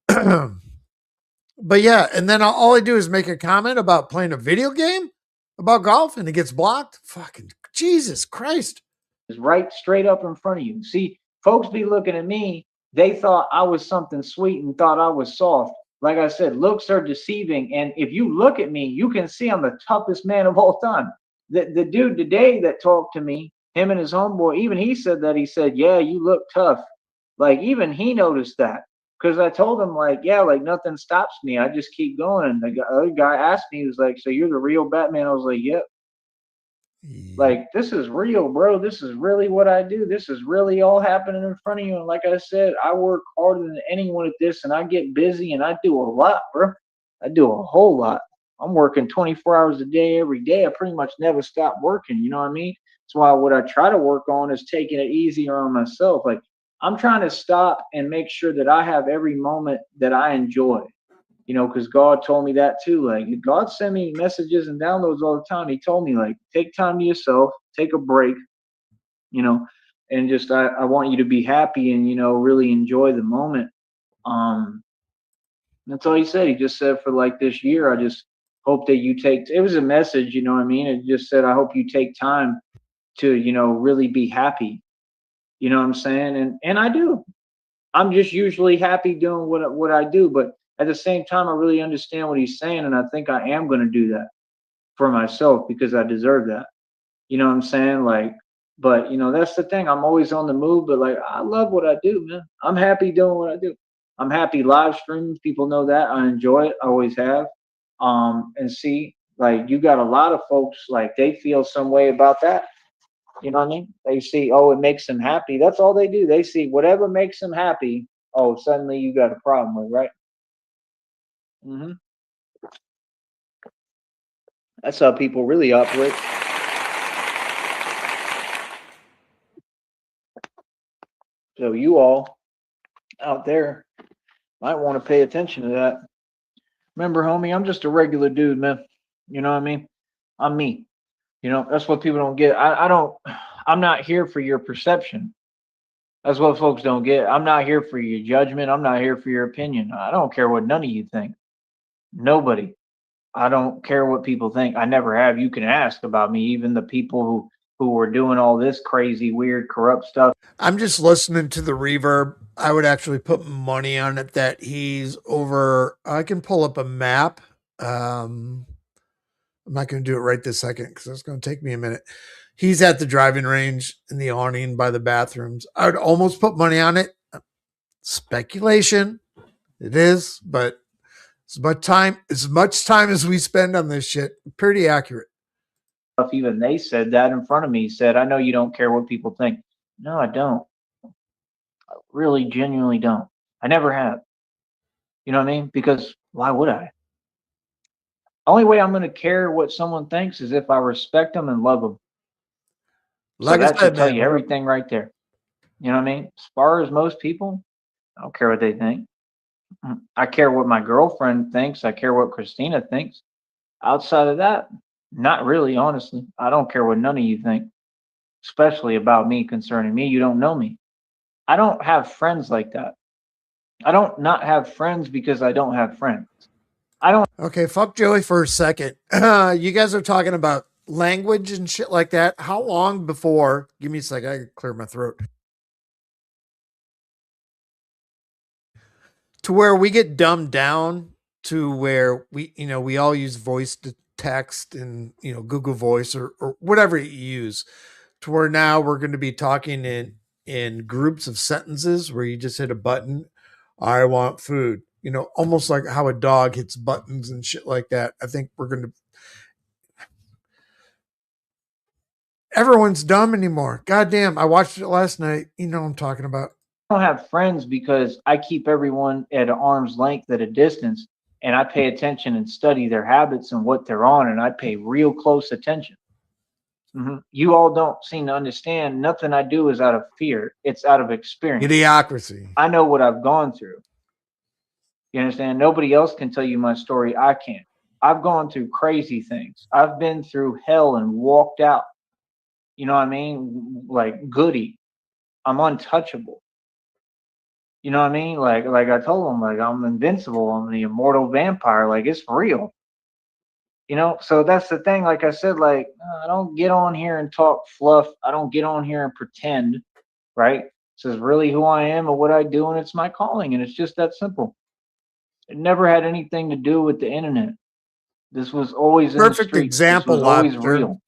But yeah, and then all I do is make a comment about playing a video game about golf and it gets blocked. Fucking Jesus Christ. Is right straight up in front of you. See, folks be looking at me, they thought I was something sweet and thought I was soft. Like I said, looks are deceiving. And if you look at me, you can see I'm the toughest man of all time. The dude today that talked to me, him and his homeboy, even he said that. He said, yeah, you look tough. Like, even he noticed that. Because I told him, like, yeah, like, nothing stops me. I just keep going. And the other guy asked me, he was like, so you're the real Batman? I was like, yep. Like, this is real, bro. This is really what I do. This is really all happening in front of you. And like I said, I work harder than anyone at this, and I get busy, and I do a lot, bro. I do a whole lot. I'm working 24 hours a day, every day. I pretty much never stop working. You know what I mean? That's why what I try to work on is taking it easier on myself. Like, I'm trying to stop and make sure that I have every moment that I enjoy. Because God told me that too. Like, God sent me messages and downloads all the time. He told me, like, take time to yourself, take a break, you know, and just I want you to be happy and really enjoy the moment. Um, that's all he said. He just said for like this year, I just hope that you take. It was a message, you know what I mean. It just said I hope you take time to really be happy. You know what I'm saying? And I do. I'm just usually happy doing what I do, but at the same time, I really understand what he's saying, and I think I am going to do that for myself because I deserve that. You know what I'm saying? Like, but that's the thing. I'm always on the move, but like, I love what I do, man. I'm happy doing what I do. I'm happy live streaming. People know that. I enjoy it. I always have. And see, like, you got a lot of folks like they feel some way about that. You know what I mean? They see, oh, it makes them happy. That's all they do. They see whatever makes them happy. Oh, suddenly you got a problem with, right? hmm That's how people really operate. So you all out there might want to pay attention to that. Remember, homie, I'm just a regular dude, man. You know what I mean? I'm me. That's what people don't get. I don't. I'm not here for your perception. That's what folks don't get. I'm not here for your judgment. I'm not here for your opinion. I don't care what none of you think. Nobody. I don't care what people think. I never have. You can ask about me. Even the people who were doing all this crazy, weird, corrupt stuff. I'm just listening to the reverb. I would actually put money on it that he's over. I can pull up a map. I'm not going to do it right this second because it's going to take me a minute. He's at the driving range in the awning by the bathrooms. I would almost put money on it. Speculation. It is, but as much time as we spend on this shit, pretty accurate. Even they said that in front of me. Said, I know you don't care what people think. No, I don't. I really genuinely don't. I never have. You know what I mean? Because why would I? Only way I'm going to care what someone thinks is if I respect them and love them. So Like I that should said, tell man, you everything right there. You know what I mean? As far as most people, I don't care what they think. I care what my girlfriend thinks. I care what Christina thinks. Outside of that, not really, honestly. I don't care what none of you think, especially about me concerning me. You don't know me. I don't have friends like that. I don't not have friends because I don't have friends. I don't. Okay, fuck Joey for a second. You guys are talking about language and shit like that. How long before? Give me a second. I can clear my throat. To where we get dumbed down to where we all use voice to text and Google Voice or whatever you use. To where now we're going to be talking in groups of sentences where you just hit a button. I want food. Almost like how a dog hits buttons and shit like that. I think we're going to. Everyone's dumb anymore. Goddamn, I watched it last night. You know what I'm talking about. I don't have friends because I keep everyone at an arm's length at a distance, and I pay attention and study their habits and what they're on, and I pay real close attention. You all don't seem to understand. Nothing I do is out of fear. It's out of experience. Idiocracy. I know what I've gone through. You understand? Nobody else can tell you my story. I can. I've gone through crazy things. I've been through hell and walked out. You know what I mean? Like Goody. I'm untouchable. You know what I mean? Like I told him, like I'm invincible. I'm the immortal vampire. Like it's real. So that's the thing. Like I said, like I don't get on here and talk fluff. I don't get on here and pretend. Right? This is really who I am and what I do, and it's my calling, and it's just that simple. It never had anything to do with the internet. This was always in the Perfect streets. This example, was always Lobster. real.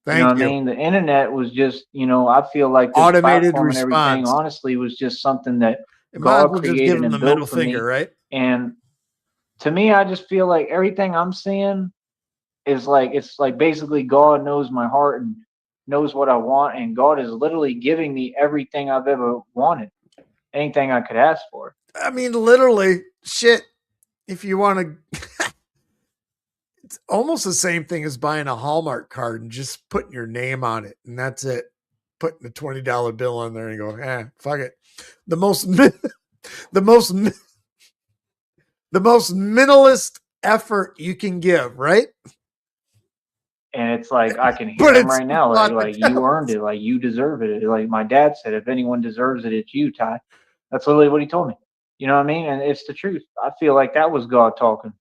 Thank You know what you. I mean? The internet was just, I feel like this Automated platform and everything, response. honestly, was just something that It might as God well just give created him the and middle built for finger, me. right? And to me, I just feel like everything I'm seeing is like, it's like basically God knows my heart and knows what I want. And God is literally giving me everything I've ever wanted, anything I could ask for. I mean, literally, shit. If you want to, it's almost the same thing as buying a Hallmark card and just putting your name on it, and that's it. Putting a $20 bill on there and go, fuck it. The most, the most, the most minimalist effort you can give, right? And it's like I can hear But him it's right now, the thought that like you earned counts. it, like you deserve it. Like my dad said, if anyone deserves it, it's you, Ty. That's literally what he told me. You know what I mean? And it's the truth. I feel like that was God talking.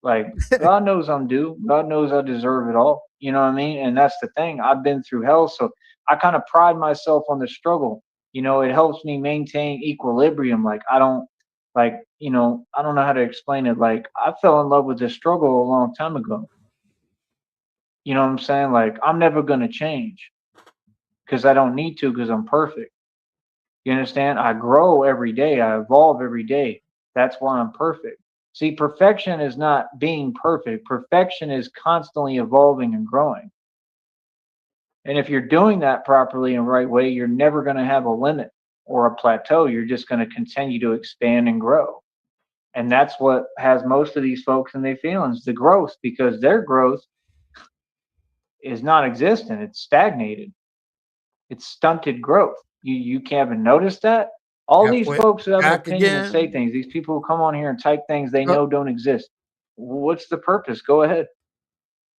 Like God knows I'm due. God knows I deserve it all. You know what I mean? And that's the thing. I've been through hell, so I kind of pride myself on the struggle. You know, it helps me maintain equilibrium. Like I don't like, I don't know how to explain it. Like I fell in love with this struggle a long time ago. You know what I'm saying? Like I'm never going to change because I don't need to because I'm perfect. You understand? I grow every day. I evolve every day. That's why I'm perfect. See, perfection is not being perfect. Perfection is constantly evolving and growing. And if you're doing that properly and right way, you're never going to have a limit or a plateau. You're just going to continue to expand and grow. And that's what has most of these folks in their feelings, the growth, because their growth is non existent. It's stagnated. It's stunted growth. You can't even notice that. All these Halfway folks who have an back opinion and say again. things, these people who come on here and type things they Oh, know don't exist. What's the purpose? Go ahead.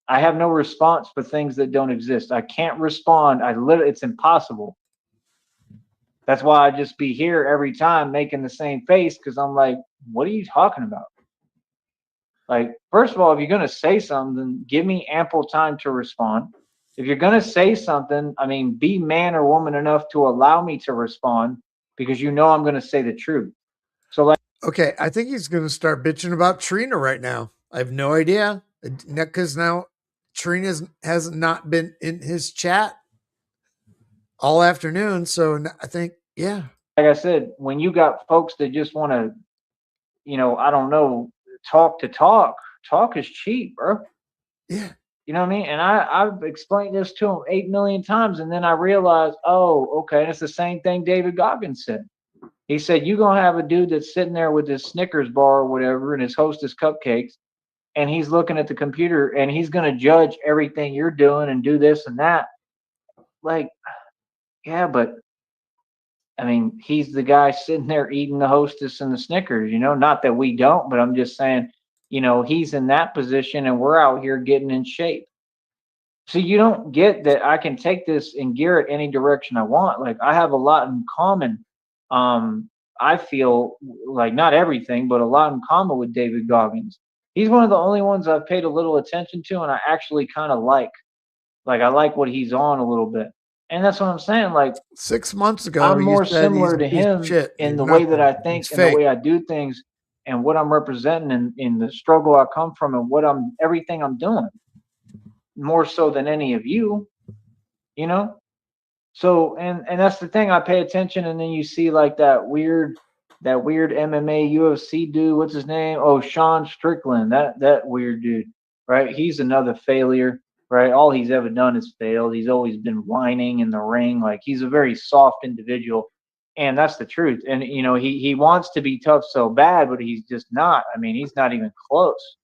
I have no response for things that don't exist. I can't respond. It's impossible. That's why I just be here every time making the same face because I'm like, what are you talking about? Like, first of all, if you're going to say something, give me ample time to respond. If you're going to say something, I mean, be man or woman enough to allow me to respond because you know I'm going to say the truth. So, like, okay, I think he's going to start bitching about Trina right now. I have no idea because now Trina has not been in his chat all afternoon. So I think, yeah, I said, when you got folks that just want to, I don't know, talk to talk, talk is cheap, bro. yeah. You know what I mean? And I've explained this to him 8 million times, and then I realized, oh, okay, and it's the same thing David Goggins said. He said, you're going to have a dude that's sitting there with his Snickers bar or whatever and his Hostess cupcakes, and he's looking at the computer and he's going to judge everything you're doing and do this and that. Like, yeah, but I mean, he's the guy sitting there eating the Hostess and the Snickers, not that we don't, but I'm just saying, he's in that position and we're out here getting in shape. So you don't get that I can take this and gear it any direction I want. Like I have a lot in common. Um, I feel like not everything, but a lot in common with David Goggins. He's one of the only ones I've paid a little attention to, and I actually kind of like. Like I like what he's on a little bit, and that's what I'm saying. Like 6 months ago, I'm you more said he's similar a to piece of him shit. in He's the way that nothing. I He's think and the fake. way I do things and what I'm representing in the struggle I come from and everything I'm doing more so than any of you, you know? So and that's the thing. I pay attention, and then you see like that weird MMA UFC dude. What's his name? Oh, Sean Strickland. That weird dude, right? He's another failure, right? All he's ever done is failed. He's always been whining in the ring. Like he's a very soft individual, and that's the truth. And he wants to be tough so bad, but he's just not. I mean, he's not even close.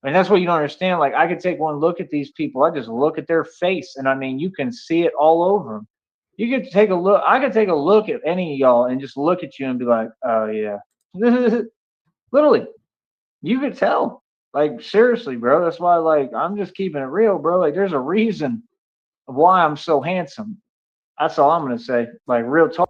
And that's what you don't understand. Like I could take one look at these people. I just look at their face, and I mean, you can see it all over them. You could take a look. I could take a look at any of y'all and just look at you and be like, "Oh yeah," literally. You could tell. Like seriously, bro. That's why, like, I'm just keeping it real, bro. Like, there's a reason why I'm so handsome. That's all I'm gonna say. Like, real talk.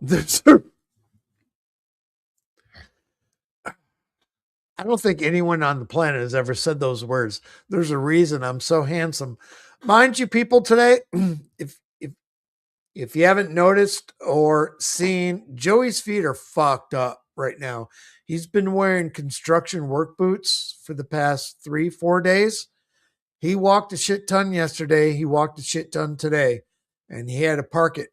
I don't think anyone on the planet has ever said those words. There's a reason I'm so handsome. Mind you, people today, if you haven't noticed or seen, Joey's feet are fucked up right now. He's been wearing construction work boots for the past 3-4 days. He walked a shit ton yesterday. He walked a shit ton today. And he had to park it.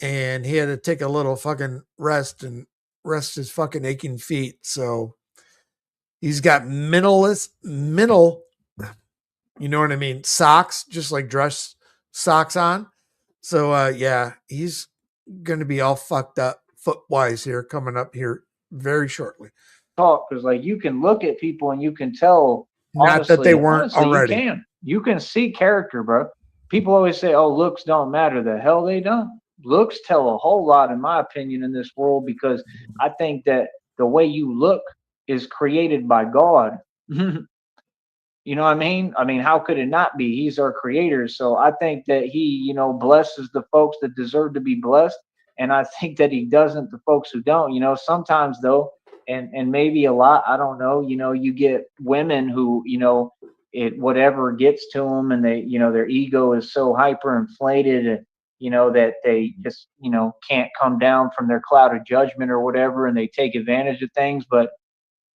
And he had to take a little fucking rest and rest his fucking aching feet. So he's got mental, you know what I mean? Socks, just like dress socks on. So yeah, he's going to be all fucked up foot wise here coming up here very shortly. Talk because like you can look at people and you can tell. Not that they Honestly, weren't honestly, you already. can. You can see character, bro. People always say, "Oh, looks don't matter." The hell they don't. Looks tell a whole lot, in my opinion, in this world because I think that the way you look is created by God. You know what I mean? I mean, how could it not be? He's our creator. So I think that he, blesses the folks that deserve to be blessed. And I think that he doesn't the folks who don't. Sometimes though, and maybe a lot, I don't know, you get women who, it whatever gets to them and they, their ego is so hyper inflated and that they just, can't come down from their cloud of judgment or whatever and they take advantage of things. But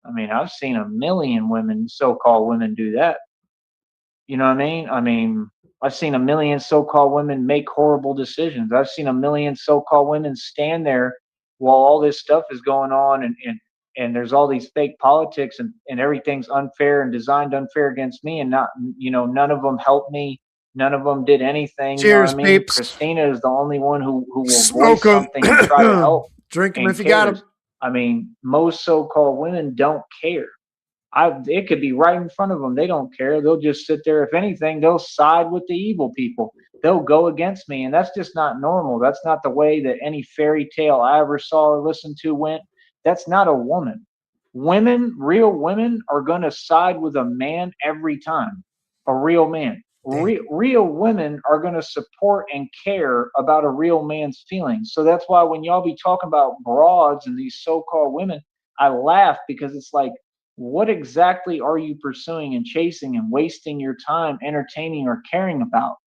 I mean, I've seen a million women, so-called women, do that. You know what I mean? I mean, I've seen a million so-called women make horrible decisions. I've seen a million so-called women stand there while all this stuff is going on and there's all these fake politics and everything's unfair and designed unfair against me and not, none of them helped me. None of them did anything. You know what I Cheers, mean? peeps. Christina is the only one who will Smoke voice something and try to 'em. help Drink 'em and if you got 'em. cares. I mean, most so-called women don't care. It could be right in front of them. They don't care. They'll just sit there. If anything, they'll side with the evil people. They'll go against me. And that's just not normal. That's not the way that any fairy tale I ever saw or listened to went. That's not a woman. Women, real women, are going to side with a man every time. A real man. Real women are going to support and care about a real man's feelings. So that's why when y'all be talking about broads and these so-called women, I laugh because it's like, what exactly are you pursuing and chasing and wasting your time entertaining or caring about?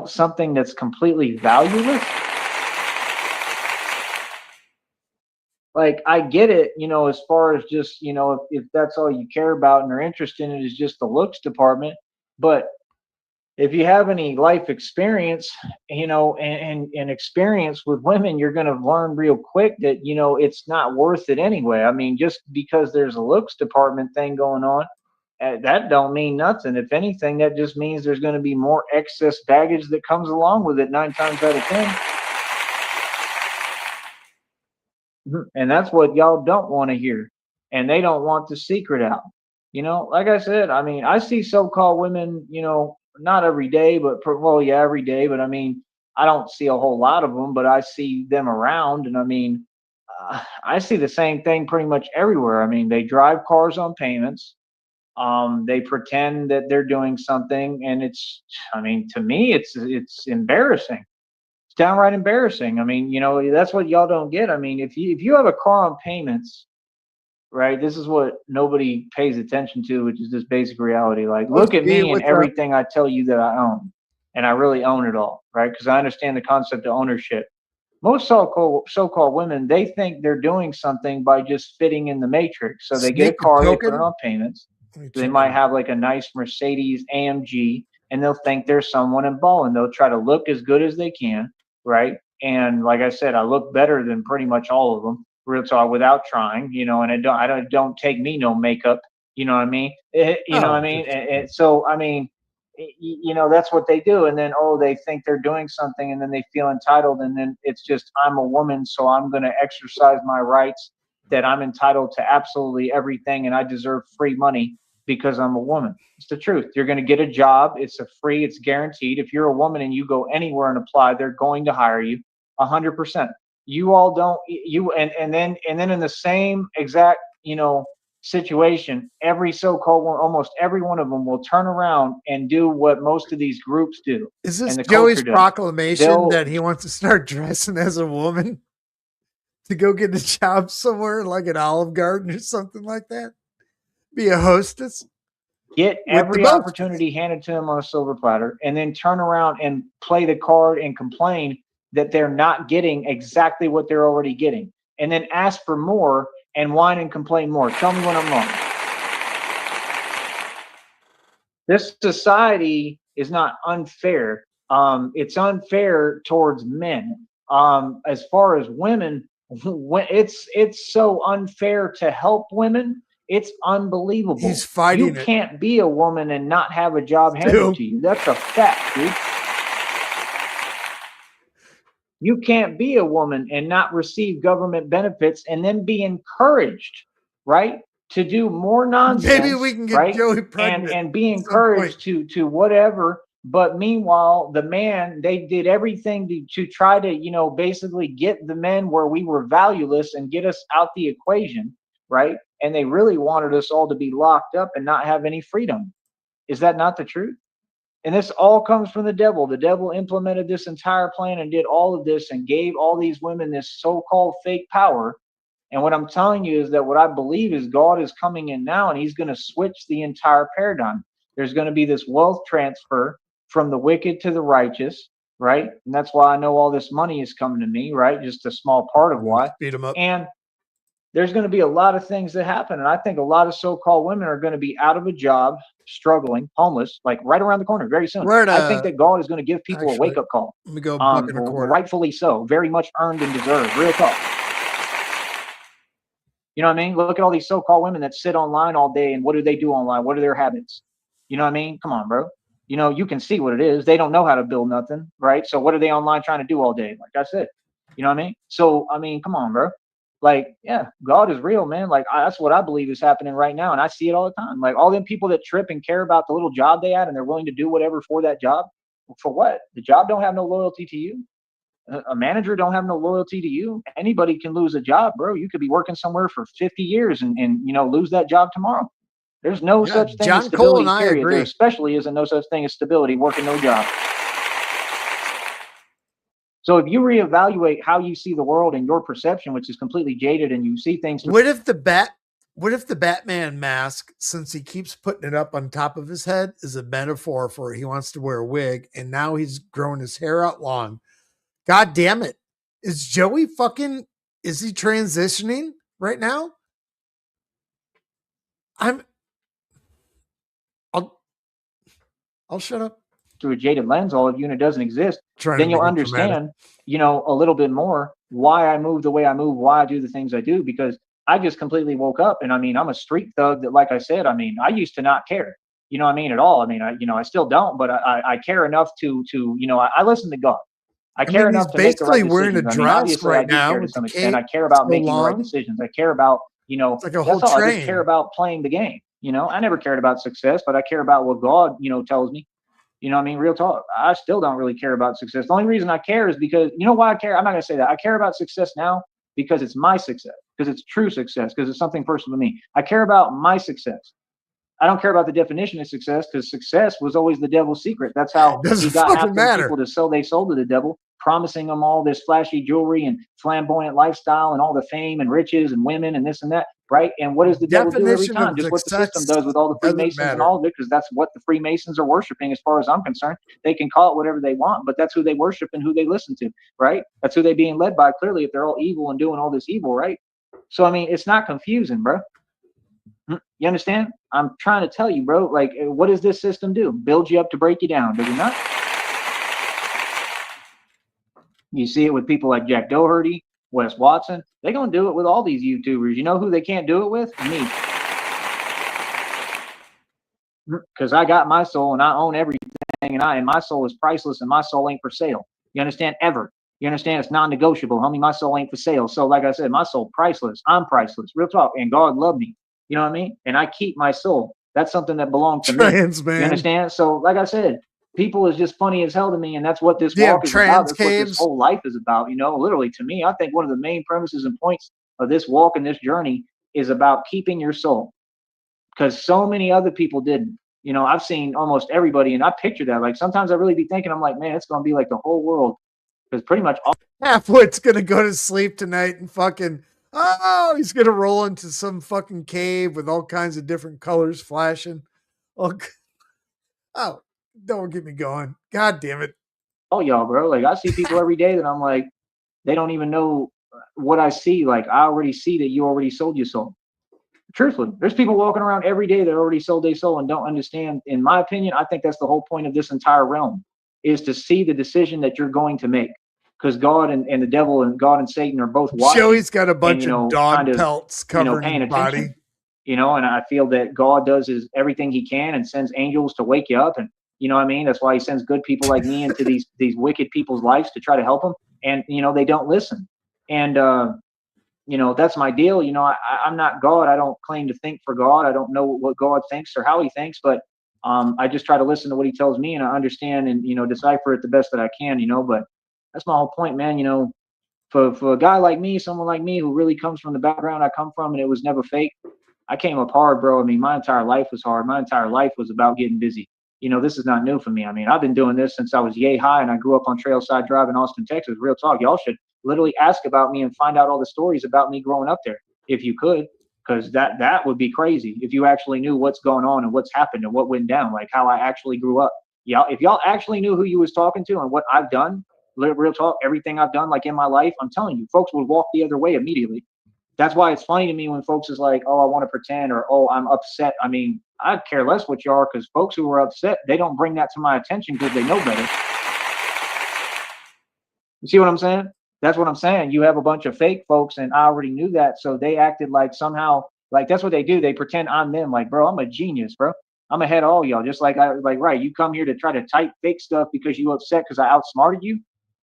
Something that's completely valueless? Like, I get it, as far as just, if that's all you care about and are interested in is just the looks department. But if you have any life experience, and experience with women, you're going to learn real quick that, it's not worth it anyway. I mean, just because there's a looks department thing going on, that don't mean nothing. If anything, that just means there's going to be more excess baggage that comes along with it 9 times out of 10. And that's what y'all don't want to hear. And they don't want the secret out. Like I said, I mean, I see so-called women, not every day, but well, yeah, every day. But I mean, I don't see a whole lot of them, but I see them around. And I mean, I see the same thing pretty much everywhere. I mean, they drive cars on payments. They pretend that they're doing something, and I mean, to me, it's embarrassing. It's downright embarrassing. I mean, that's what y'all don't get. I mean, if you have a car on payments, right? This is what nobody pays attention to, which is this basic reality. Like, look at me and What's up? everything I tell you that I own, and I really own it all, right? Because I understand the concept of ownership. Most so-called women, they think they're doing something by just fitting in the matrix. So they get a Sneak a car, they put it token. on payments. Let me They check might it. have like a nice Mercedes AMG, and they'll think they're someone in ball, and they'll try to look as good as they can, right? And like I said, I look better than pretty much all of them, real talk, without trying, and I don't take me no makeup, you know what I mean? You know what I Oh, mean? So I mean, that's what they do, and then they think they're doing something, and then they feel entitled, and then it's just, I'm a woman, so I'm going to exercise my rights, that I'm entitled to absolutely everything, and I deserve free money because I'm a woman. It's the truth. You're going to get a job. It's guaranteed. If you're a woman and you go anywhere and apply, they're going to hire you 100%. You all don't, and then in the same exact, situation, every so-called one, almost every one of them will turn around and do what most of these groups do is this and the Joey's culture does. proclamation that he wants to start dressing as a woman to go get a job somewhere like an Olive Garden or something like that? Be a hostess Get with the every mostest. opportunity handed to them on a silver platter, and then turn around and play the card and complain that they're not getting exactly what they're already getting, and then ask for more and whine and complain more. Tell me when I'm wrong. This society is not unfair. It's unfair towards men. As far as women, it's so unfair to help women. It's He's unbelievable. You fighting it can't be a woman and not have a job handed too. to you. That's a fact, dude. You can't be a woman and not receive government benefits and then be encouraged, right, to do more Maybe we nonsense, can get right? Joey And pregnant and be at some point. encouraged to whatever. But meanwhile, the man, they did everything to try to, basically get the men where we were valueless and get us out the equation, right? And they really wanted us all to be locked up and not have any freedom. Is that not the truth? And this all comes from the devil. The devil implemented this entire plan and did all of this and gave all these women this so-called fake power. And what I'm telling you is that what I believe is God is coming in now, and he's going to switch the entire paradigm. There's going to be this wealth transfer from the wicked to the righteous, right? And that's why I know all this money is coming to me, right? Just a small part of why. Beat him up. And there's going to be a lot of things that happen. And I think a lot of so-called women are going to be out of a job, struggling, homeless, like right around the corner very soon. I think that God is going to give people a wake-up call. Let me go buck and a quarter. Rightfully so. Very much earned and deserved. Real talk. You know what I mean? Look at all these so-called women that sit online all day, and what do they do online? What are their habits? You know what I mean? Come on, bro. You know, you can see what it is. They don't know how to build nothing, right? So what are they online trying to do all day? Like I said, you know what I mean? So, I mean, come on, bro. Like, yeah, God is real, man. Like, that's what I believe is happening right now. And I see it all the time. Like, all them people that trip and care about the little job they had and they're willing to do whatever for that job. For what? The job don't have no loyalty to you. A manager don't have no loyalty to you. Anybody can lose a job, bro. You could be working somewhere for 50 years and you know, lose that job tomorrow. There's no such thing as stability, period. There especially isn't no such thing as stability working no job. So if you reevaluate how you see the world and your perception, which is completely jaded, and you see things. What if the Batman mask, since he keeps putting it up on top of his head, is a metaphor for he wants to wear a wig, and now he's growing his hair out long? God damn it. Is Joey is he transitioning right now? I'll shut up. Through a jaded lens, all of you, and it doesn't exist, then you'll understand, you know, a little bit more why I move the way I move, why I do the things I do, because I just completely woke up. And I mean, I'm a street thug that, like I said, I mean, I used to not care, you know what I mean, at all. I mean, I still don't, but I care enough to, you know, I listen to God. I care enough to make the right decisions. Wearing a dress obviously, right I do now care to some extent. I care about making the right decisions. I care about, you know, it's like a whole that's all. train. I just care about playing the game. You know, I never cared about success, but I care about what God, you know, tells me. You know what I mean? Real talk. I still don't really care about success. The only reason I care is because, you know why I care? I'm not going to say that. I care about success now because it's my success, because it's true success, because it's something personal to me. I care about my success. I don't care about the definition of success, because success was always the devil's secret. That's how he got half the people to sell their soul to the devil, promising them all this flashy jewelry and flamboyant lifestyle and all the fame and riches and women and this and that, right? And what does the devil do every time? Just what the system does with all the Freemasons and all of it, because that's what the Freemasons are worshiping as far as I'm concerned. They can call it whatever they want, but that's who they worship and who they listen to, right? That's who they're being led by, clearly, if they're all evil and doing all this evil, right? So, I mean, it's not confusing, bro. You understand? I'm trying to tell you, bro, like, what does this system do? Build you up to break you down, does it not? You see it with people like Jack Doherty, Wes Watson. They're going to do it with all these YouTubers. You know who they can't do it with? Me. Because I got my soul and I own everything, and my soul is priceless, and my soul ain't for sale. You understand? Ever. You understand? It's non-negotiable, homie. My soul ain't for sale. So like I said, my soul priceless. I'm priceless. Real talk. And God loved me. You know what I mean? And I keep my soul. That's something that belongs to me. You understand? So like I said, people is just funny as hell to me, and that's what this walk is about. That's what this whole life is about. You know, literally, to me, I think one of the main premises and points of this walk and this journey is about keeping your soul, because so many other people didn't. You know, I've seen almost everybody, and I picture that. Like, sometimes I really be thinking, I'm like, man, it's going to be like the whole world, because pretty much all Halfwit's going to go to sleep tonight and fucking, oh, he's going to roll into some fucking cave with all kinds of different colors flashing. Oh, don't get me going. God damn it. Oh, y'all, bro. Like, I see people every day that I'm like, they don't even know what I see. Like, I already see that you already sold your soul. Truthfully, there's people walking around every day that already sold their soul and don't understand. In my opinion, I think that's the whole point of this entire realm, is to see the decision that you're going to make. Because God and the devil and God and Satan are both watching. Joey's got a bunch of dog pelts covering his body. You know, and I feel that God does everything he can and sends angels to wake you up. And, you know what I mean? That's why he sends good people like me into these wicked people's lives to try to help them. And, you know, they don't listen. And, you know, that's my deal. You know, I'm not God. I don't claim to think for God. I don't know what God thinks or how he thinks, but I just try to listen to what he tells me, and I understand and, you know, decipher it the best that I can, you know. But that's my whole point, man. You know, for a guy like me, someone like me who really comes from the background I come from, and it was never fake, I came up hard, bro. I mean, my entire life was hard. My entire life was about getting busy. This is not new for me. I mean, I've been doing this since I was yay high, and I grew up on Trailside Drive in Austin, Texas. Real talk. Y'all should literally ask about me and find out all the stories about me growing up there, if you could, because that would be crazy if you actually knew what's going on and what's happened and what went down, like how I actually grew up. Y'all, if y'all actually knew who you was talking to and what I've done, real talk, everything I've done, like in my life, I'm telling you, folks would walk the other way immediately. That's why it's funny to me when folks is like, oh, I want to pretend, or, oh, I'm upset. I mean, I care less what you are, because folks who are upset, they don't bring that to my attention because they know better. You see what I'm saying? That's what I'm saying. You have a bunch of fake folks, and I already knew that. So they acted like somehow, like that's what they do. They pretend I'm them. Like, bro, I'm a genius, bro. I'm ahead of all y'all. Just like right. You come here to try to type fake stuff because you upset because I outsmarted you,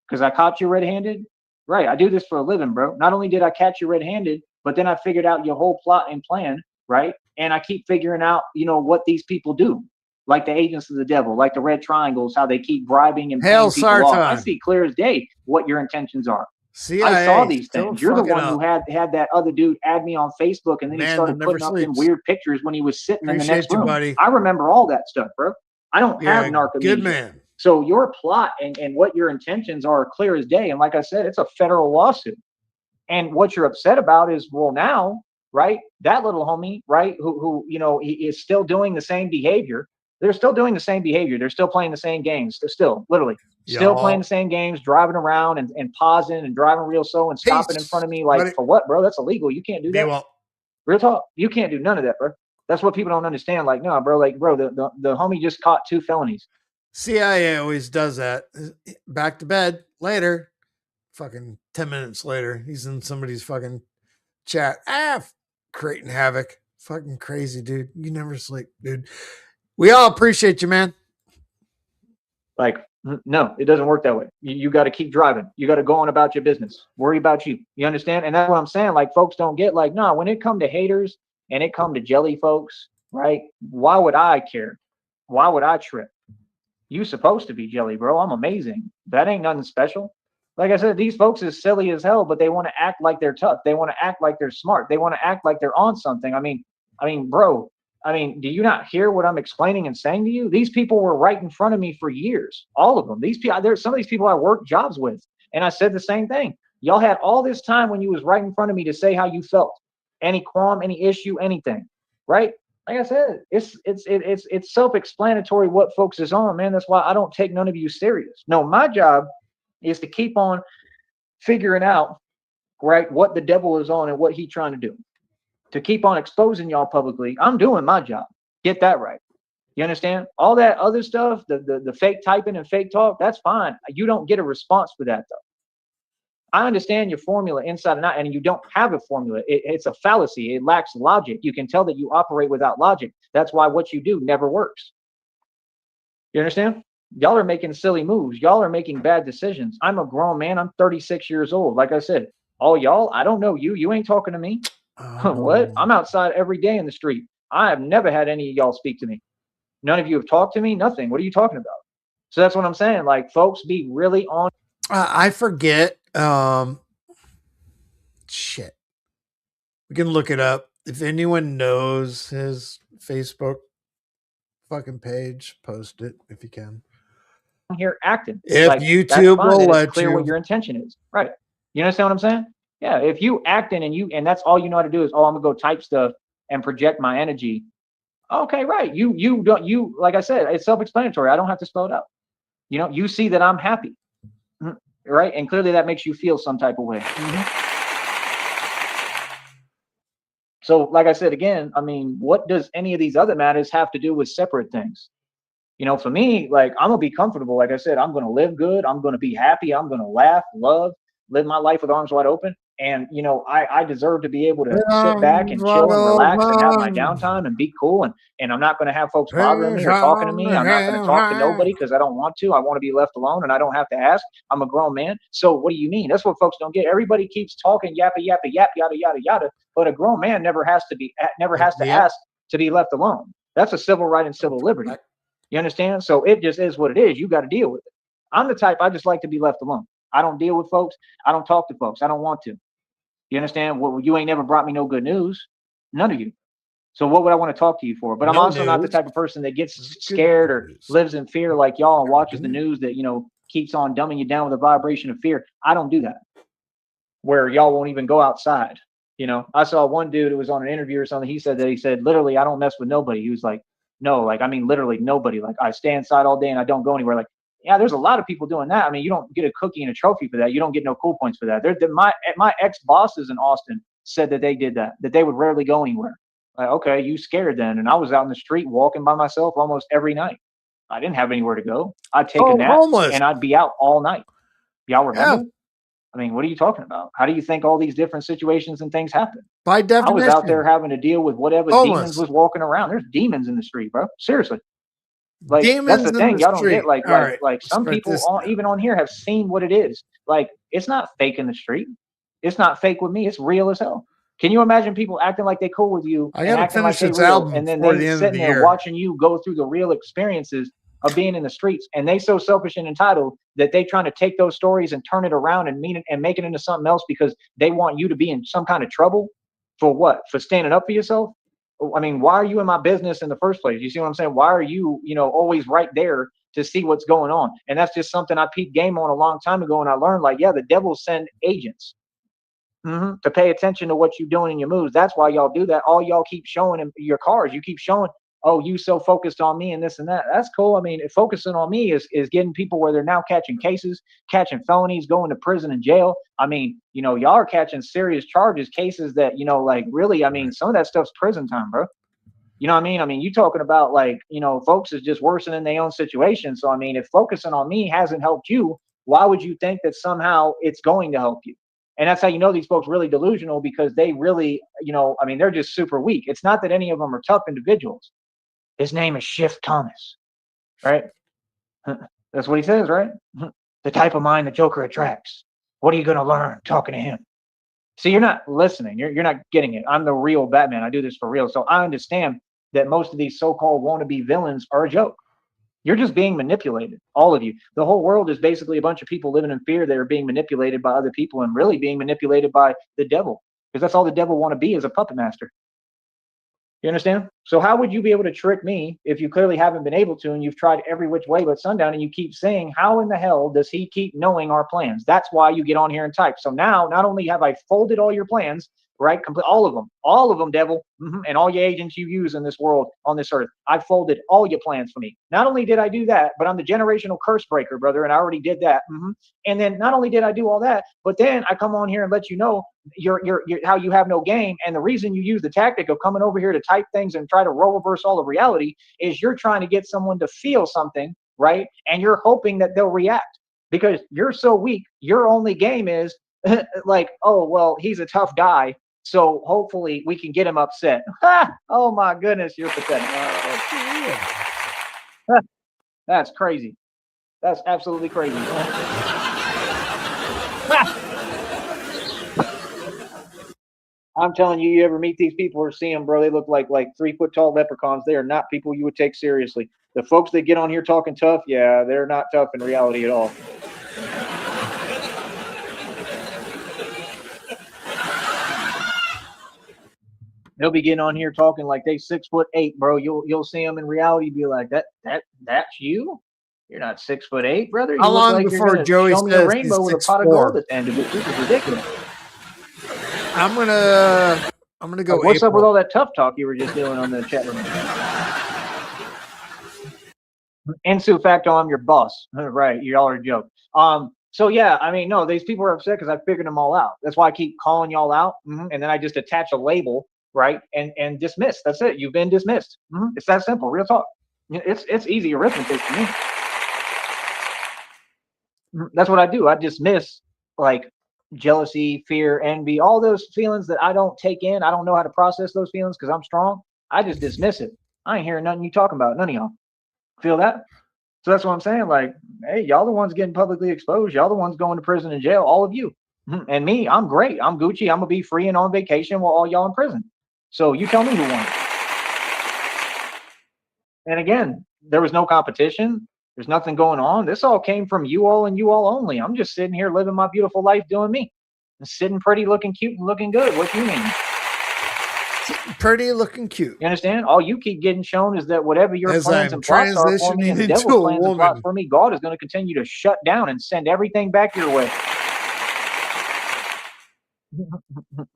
because I caught you red-handed. Right. I do this for a living, bro. Not only did I catch you red-handed, but then I figured out your whole plot and plan, right? And I keep figuring out, what these people do, like the agents of the devil, like the red triangles, how they keep bribing and paying people off. I see clear as day what your intentions are. CIA, I saw these things. You're the one who had that other dude add me on Facebook, and then he started putting up them weird pictures when he was sitting in the next room. Buddy. I remember all that stuff, bro. I don't have narcolepsy. Good man. So your plot and what your intentions are clear as day. And like I said, it's a federal lawsuit. And what you're upset about is, well, now, right, that little homie, right, who he is still doing the same behavior. They're still doing the same behavior. They're still playing the same games. They're still literally still playing the same games, driving around and pausing and driving real slow and stopping in front of me. Like, for what, bro? That's illegal. You can't do that. Real talk. You can't do none of that, bro. That's what people don't understand. Like, no, bro, the homie just caught 2 felonies. CIA always does that. Back to bed later. Fucking 10 minutes later, he's in somebody's fucking chat. Creating havoc. Fucking crazy, dude. You never sleep, dude. We all appreciate you, man. Like, no, it doesn't work that way. You got to keep driving. You got to go on about your business. Worry about you. You understand? And that's what I'm saying. Like, folks don't get, like, no, when it come to haters and it come to jelly folks, right? Why would I care? Why would I trip? You supposed to be jelly, bro. I'm amazing. That ain't nothing special. Like I said, these folks is silly as hell, but they want to act like they're tough. They want to act like they're smart. They want to act like they're on something. I mean, bro, do you not hear what I'm explaining and saying to you? These people were right in front of me for years. All of them. These people, there's some of these people I worked jobs with. And I said the same thing. Y'all had all this time when you was right in front of me to say how you felt. Any qualm, any issue, anything. Right? Like I said, it's self-explanatory what folks is on, man. That's why I don't take none of you serious. No, my job is to keep on figuring out, right, what the devil is on and what he's trying to do. To keep on exposing y'all publicly. I'm doing my job. Get that right. You understand? All that other stuff, the fake typing and fake talk, that's fine. You don't get a response for that, though. I understand your formula inside and out, and you don't have a formula. It's a fallacy. It lacks logic. You can tell that you operate without logic. That's why what you do never works. You understand? Y'all are making silly moves. Y'all are making bad decisions. I'm a grown man. I'm 36 years old. Like I said, all y'all, I don't know you. You ain't talking to me. What? I'm outside every day in the street. I have never had any of y'all speak to me. None of you have talked to me. Nothing. What are you talking about? So that's what I'm saying. Like, folks, be really on. I forget. Shit. We can look it up. If anyone knows his Facebook fucking page, post it if you can. Here acting. If like, YouTube will let it's clear what your intention is. Right. You understand what I'm saying? Yeah. If you acting and that's all you know how to do is, oh, I'm gonna go type stuff and project my energy. Okay, right. You don't, like I said, it's self-explanatory. I don't have to spell it out. You see that I'm happy. Right? And clearly that makes you feel some type of way. So, like I said, again, what does any of these other matters have to do with separate things? For me, like, I'm going to be comfortable. Like I said, I'm going to live good. I'm going to be happy. I'm going to laugh, love, live my life with arms wide open. And, I deserve to be able to sit back and chill and relax and have my downtime and be cool. And I'm not going to have folks bothering me or talking to me. I'm not going to talk to nobody because I don't want to. I want to be left alone and I don't have to ask. I'm a grown man. So what do you mean? That's what folks don't get. Everybody keeps talking yappa, yappa, yap, yada, yada, yada. But a grown man never has to ask to be left alone. That's a civil right and civil liberty. You understand? So it just is what it is. You got to deal with it. I'm the type, I just like to be left alone. I don't deal with folks. I don't talk to folks. I don't want to. You understand? Well, you ain't never brought me no good news. None of you. So what would I want to talk to you for? But I'm also not the type of person that gets scared or lives in fear like y'all and watches the news that, you know, keeps on dumbing you down with a vibration of fear. I don't do that. Where y'all won't even go outside. You know, I saw one dude who was on an interview or something. He said literally, I don't mess with nobody. He was like, no, like, I mean, literally nobody. Like, I stay inside all day and I don't go anywhere. Like, yeah, there's a lot of people doing that. I mean, you don't get a cookie and a trophy for that. You don't get no cool points for that. My ex-bosses in Austin said that they did that they would rarely go anywhere. Like, okay, you scared then. And I was out in the street walking by myself almost every night. I didn't have anywhere to go. I'd take a nap and I'd be out all night. Y'all remember? Yeah. I mean, what are you talking about? How do you think all these different situations and things happen? By definition. I was out there having to deal with whatever demons was walking around. There's demons in the street, bro. Seriously. Like, demons, that's the thing. Y'all don't get like some people even on here have seen what it is. Like, it's not fake in the street. It's not fake with me. It's real as hell. Can you imagine people acting like they cool with you and acting like they real, and then they sitting there watching you go through the real experiences of being in the streets, and they so selfish and entitled that they trying to take those stories and turn it around and mean it and make it into something else because they want you to be in some kind of trouble for what? For standing up for yourself? I mean, why are you in my business in the first place? You see what I'm saying? Why are you, you know, always right there to see what's going on? And that's just something I peeped game on a long time ago, and I learned, like, yeah, the devil send agents to pay attention to what you're doing in your moves. That's why y'all do that. All y'all keep showing in your cars. You keep showing, oh, you so focused on me and this and that. That's cool. I mean, focusing on me is getting people where they're now catching cases, catching felonies, going to prison and jail. I mean, you know, y'all are catching serious charges, cases that, you know, like, really, I mean, some of that stuff's prison time, bro. You know what I mean? I mean, you talking about, like, you know, folks is just worsening their own situation. So, I mean, if focusing on me hasn't helped you, why would you think that somehow it's going to help you? And that's how you know these folks really delusional, because they really, you know, I mean, they're just super weak. It's not that any of them are tough individuals. His name is Shift Thomas, right? That's what he says, right? The type of mind the Joker attracts. What are you going to learn talking to him? See, you're not listening. You're not getting it. I'm the real Batman. I do this for real. So I understand that most of these so-called wannabe villains are a joke. You're just being manipulated, all of you. The whole world is basically a bunch of people living in fear that are being manipulated by other people and really being manipulated by the devil, because that's all the devil want to be, is a puppet master. You understand? So how would you be able to trick me if you clearly haven't been able to, and you've tried every which way but sundown, and you keep saying, how in the hell does he keep knowing our plans? That's why you get on here and type. So now, not only have I folded all your plans, right? All of them, devil, and all your agents you use in this world, on this earth. I folded all your plans for me. Not only did I do that, but I'm the generational curse breaker, brother, and I already did that. And then not only did I do all that, but then I come on here and let you know you're how you have no game. And the reason you use the tactic of coming over here to type things and try to role reverse all of reality is you're trying to get someone to feel something, right? And you're hoping that they'll react, because you're so weak. Your only game is like, oh, well, he's a tough guy, so hopefully we can get him upset. Oh my goodness, you're pathetic. That's crazy. That's absolutely crazy. I'm telling you, you ever meet these people or see them, bro, they look like 3 foot tall leprechauns. They are not people you would take seriously. The folks that get on here talking tough, yeah, they're not tough in reality at all. They'll be getting on here talking like they 6'8", bro. You'll see them in reality, be like, that's you? You're not 6'8", brother. You How long like before Joey show me a rainbow with a pot of gold at the end of it? This is ridiculous. I'm gonna go. Like, what's up with all that tough talk you were just doing on the chat room? Insu facto, I'm your boss. Right, y'all are a joke. So yeah, I mean, no, these people are upset because I figured them all out. That's why I keep calling y'all out, and then I just attach a label, right, and dismiss. That's it. You've been dismissed. It's that simple. Real talk. It's easy arithmetic to me. That's what I do. I dismiss, like, jealousy, fear, envy, all those feelings that I don't take in. I don't know how to process those feelings because I'm strong. I just dismiss it. I ain't hearing nothing you talking about. None of y'all feel that. So that's what I'm saying. Like, hey, y'all the ones getting publicly exposed. Y'all the ones going to prison and jail. All of you. And me, I'm great. I'm Gucci. I'm gonna be free and on vacation while all y'all in prison. So you tell me who won. And again, there was no competition. There's nothing going on. This all came from you all and you all only. I'm just sitting here living my beautiful life, doing me. And sitting pretty, looking cute, and looking good. What do you mean? pretty looking cute. You understand? All you keep getting shown is that whatever your As plans I'm and plots are for me and the transitioning devil's into a plans and plots woman. for me, God is going to continue to shut down and send everything back your way.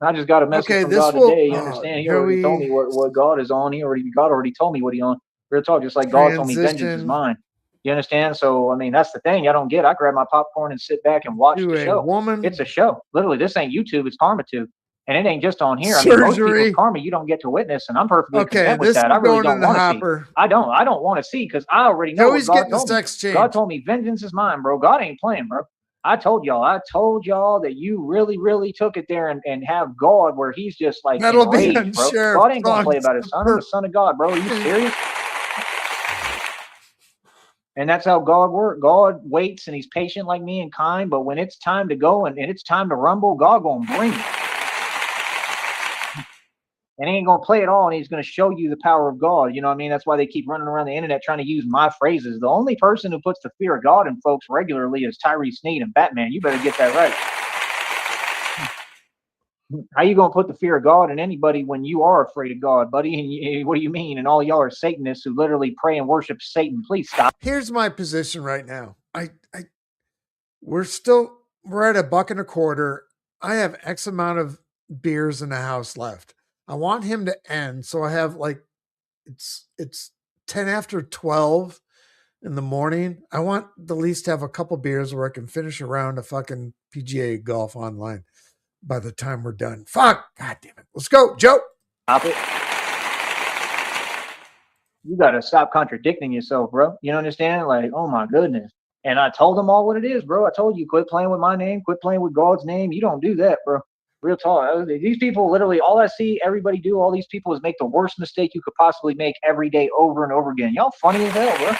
I just got a message from God today. You understand? He already told me what God is on. God already told me what he on. Real talk, just like God told me vengeance is mine. You understand? So, I mean, that's the thing. I don't get. I grab my popcorn and sit back and watch the show. It's a show. Literally, this ain't YouTube. It's Karma Tube. And it ain't just on here. I mean, most people's karma you don't get to witness, and I'm perfectly content with that. I really don't want to see. I don't want to see because I already know what God told me. God told me vengeance is mine, bro. God ain't playing, bro. I told y'all that you really, really took it there and have God where he's just like enraged, bro. God ain't gonna play about his son. I'm the son of God, bro. Are you serious? And that's how God works. God waits and he's patient like me and kind, but when it's time to go and it's time to rumble, God gonna bring it. And he ain't gonna play it all, and he's gonna show you the power of God. You know what I mean? That's why they keep running around the internet trying to use my phrases. The only person who puts the fear of God in folks regularly is Sneed and Batman. You better get that right. How you gonna put the fear of God in anybody when you are afraid of God, buddy? And what do you mean? And all y'all are Satanists who literally pray and worship Satan. Please stop. Here's my position right now. We're at $1.25. I have X amount of beers in the house left. I want him to end, so I have like it's 10 after 12 in the morning. I want the least to have a couple beers where I can finish a round of fucking PGA golf online by the time we're done. Fuck, god damn it. Let's go, Joe. Stop it. You gotta stop contradicting yourself, bro. You understand? Like, oh my goodness. And I told them all what it is, bro. I told you, quit playing with my name, quit playing with God's name. You don't do that, bro. Real talk. These people literally, all I see everybody do, all these people is make the worst mistake you could possibly make every day over and over again. Y'all funny as hell, bro.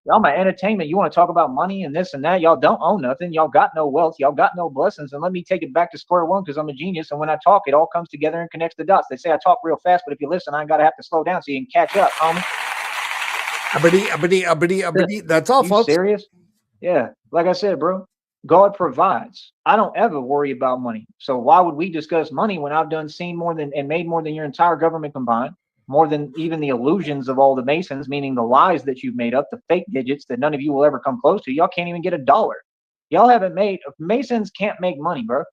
Y'all my entertainment. You want to talk about money and this and that. Y'all don't own nothing. Y'all got no wealth. Y'all got no blessings. And let me take it back to square one because I'm a genius. And when I talk, it all comes together and connects the dots. They say I talk real fast, but if you listen, I ain't got to have to slow down so you can catch up, homie. That's all, folks. You serious? Yeah. Like I said, bro, God provides. I don't ever worry about money. So why would we discuss money when I've seen more than and made more than your entire government combined? More than even the illusions of all the Masons, meaning the lies that you've made up, the fake digits that none of you will ever come close to. Y'all can't even get $1. Y'all haven't made, Masons can't make money, bro.